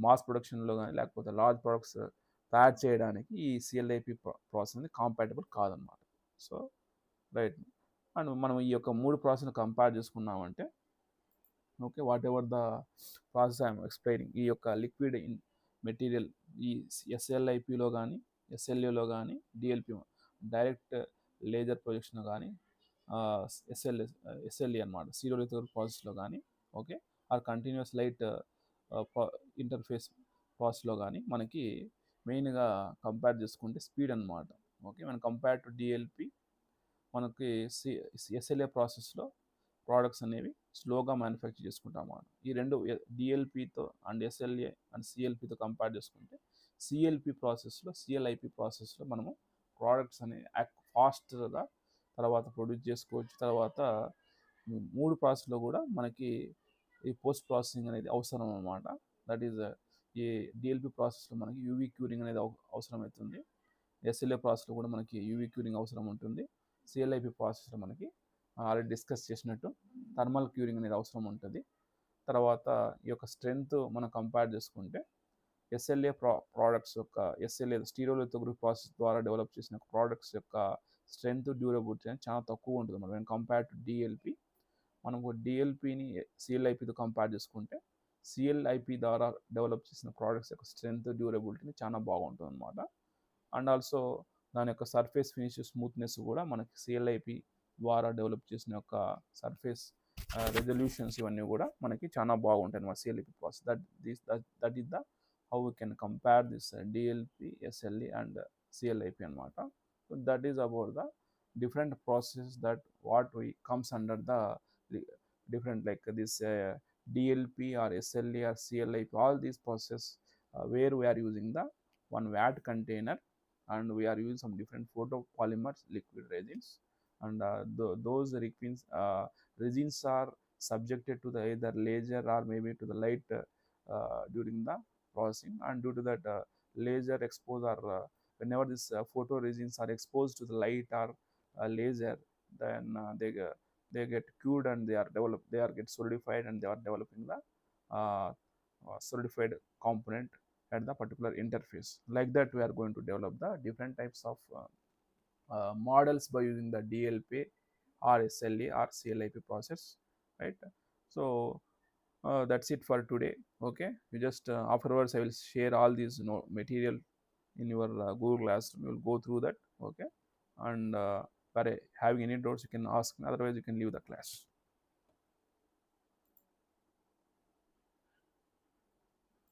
S1: mass ప్రొడక్షన్లో కానీ లేకపోతే లార్జ్ ప్రోడక్ట్స్ తయారు చేయడానికి ఈ సిఎల్ఐపి ప్రాసెస్ అనేది కాంపాటబుల్ కాదనమాట. సో రైట్, అండ్ మనం ఈ యొక్క 3 ప్రాసెస్ని కంపేర్ చేసుకున్నామంటే okay, whatever the process I'm explaining, ఈ యొక్క లిక్విడ్ ఇన్ మెటీరియల్ ఈ ఎస్ఎల్ఐపిలో కానీ ఎస్ఎల్ఏలో కానీ డిఎల్పి డైరెక్ట్ లేజర్ ప్రొజెక్షన్ కానీ ఎస్ఎల్ఏ అనమాట సీరోలిథోగ్రఫీ ప్రాసెస్లో కానీ okay, or continuous light interface ప్రాసెస్లో కానీ మనకి మెయిన్గా కంపేర్ చేసుకుంటే స్పీడ్ అనమాట. ఓకే, మనం కంపేర్ టు డిఎల్పి మనకి ఎస్ఎల్ఏ ప్రాసెస్లో ప్రోడక్ట్స్ అనేవి స్లోగా మ్యానుఫ్యాక్చర్ చేసుకుంటాం అన్నమాట. ఈ రెండు డిఎల్పితో అండ్ ఎస్ఎల్ఏ అండ్ సిఎల్పితో కంపేర్ చేసుకుంటే సిఎల్పి ప్రాసెస్లో సిఎల్ఐపి ప్రాసెస్లో మనము ప్రోడక్ట్స్ అనేవి ఫాస్ట్గా తర్వాత ప్రొడ్యూస్ చేసుకోవచ్చు. తర్వాత 3 ప్రాసెస్లో కూడా మనకి ఈ పోస్ట్ ప్రాసెసింగ్ అనేది అవసరం అన్నమాట. దట్ ఈజ్ ఈ డిఎల్పి ప్రాసెస్లో మనకి యూవీ క్యూరింగ్ అనేది అవసరం అవుతుంది. ఎస్ఎల్ఏ ప్రాసెస్లో కూడా మనకి యూవీ క్యూరింగ్ అవసరం ఉంటుంది. సిఎల్ఐపి ప్రాసెస్లో మనకి ఆల్రెడీ డిస్కస్ చేసినట్టు థర్మల్ క్యూరింగ్ అనేది అవసరం ఉంటుంది. తర్వాత ఈ యొక్క స్ట్రెంగ్త్ మనం కంపేర్ చేసుకుంటే ఎస్ఎల్ఏ ప్రోడక్ట్స్ యొక్క ఎస్ఎల్ఏ స్టీరియోలిథోగ్రఫీ ప్రాసెస్ ద్వారా డెవలప్ చేసిన ప్రోడక్ట్స్ యొక్క స్ట్రెంగ్త్ డ్యూరబిలిటీ అనేది చాలా తక్కువ ఉంటుంది మనం కంపేర్ టు డిఎల్పి. మనకు డిఎల్పిని సిఎల్ఐపితో కంపేర్ చేసుకుంటే సిఎల్ఐపి ద్వారా డెవలప్ చేసిన ప్రోడక్ట్స్ యొక్క స్ట్రెంగ్త్ డ్యూరబిలిటీని చాలా బాగుంటుంది అనమాట. అండ్ ఆల్సో దాని యొక్క సర్ఫేస్ ఫినిష్ స్మూత్నెస్ కూడా మనకి సిఎల్ఐపి ద్వారా డెవలప్ చేసిన యొక్క సర్ఫేస్ రెజల్యూషన్స్ ఇవన్నీ కూడా మనకి చాలా బాగుంటాయి అన్నమాట CLIP process. That is the how we can compare this DLP SLE and CLIP అనమాట. So that is about the different processes that what we comes under the different like this DLP or SLA or CLIP, all these processes where we are using the one vat container and we are using some different photopolymers liquid resins and those resins are subjected to the either laser or maybe to the light during the processing, and due to that laser expose or whenever this photo resins are exposed to the light or laser, then they get cured and they are get solidified and they are developing the solidified component at the particular interface. Like that we are going to develop the different types of models by using the DLP or SLA or CLIP process, right? So that's it for today. Okay, you just afterwards I will share all these material in your Google Classroom. You will go through that. Okay, and having any doubts you can ask me, otherwise you can leave the class.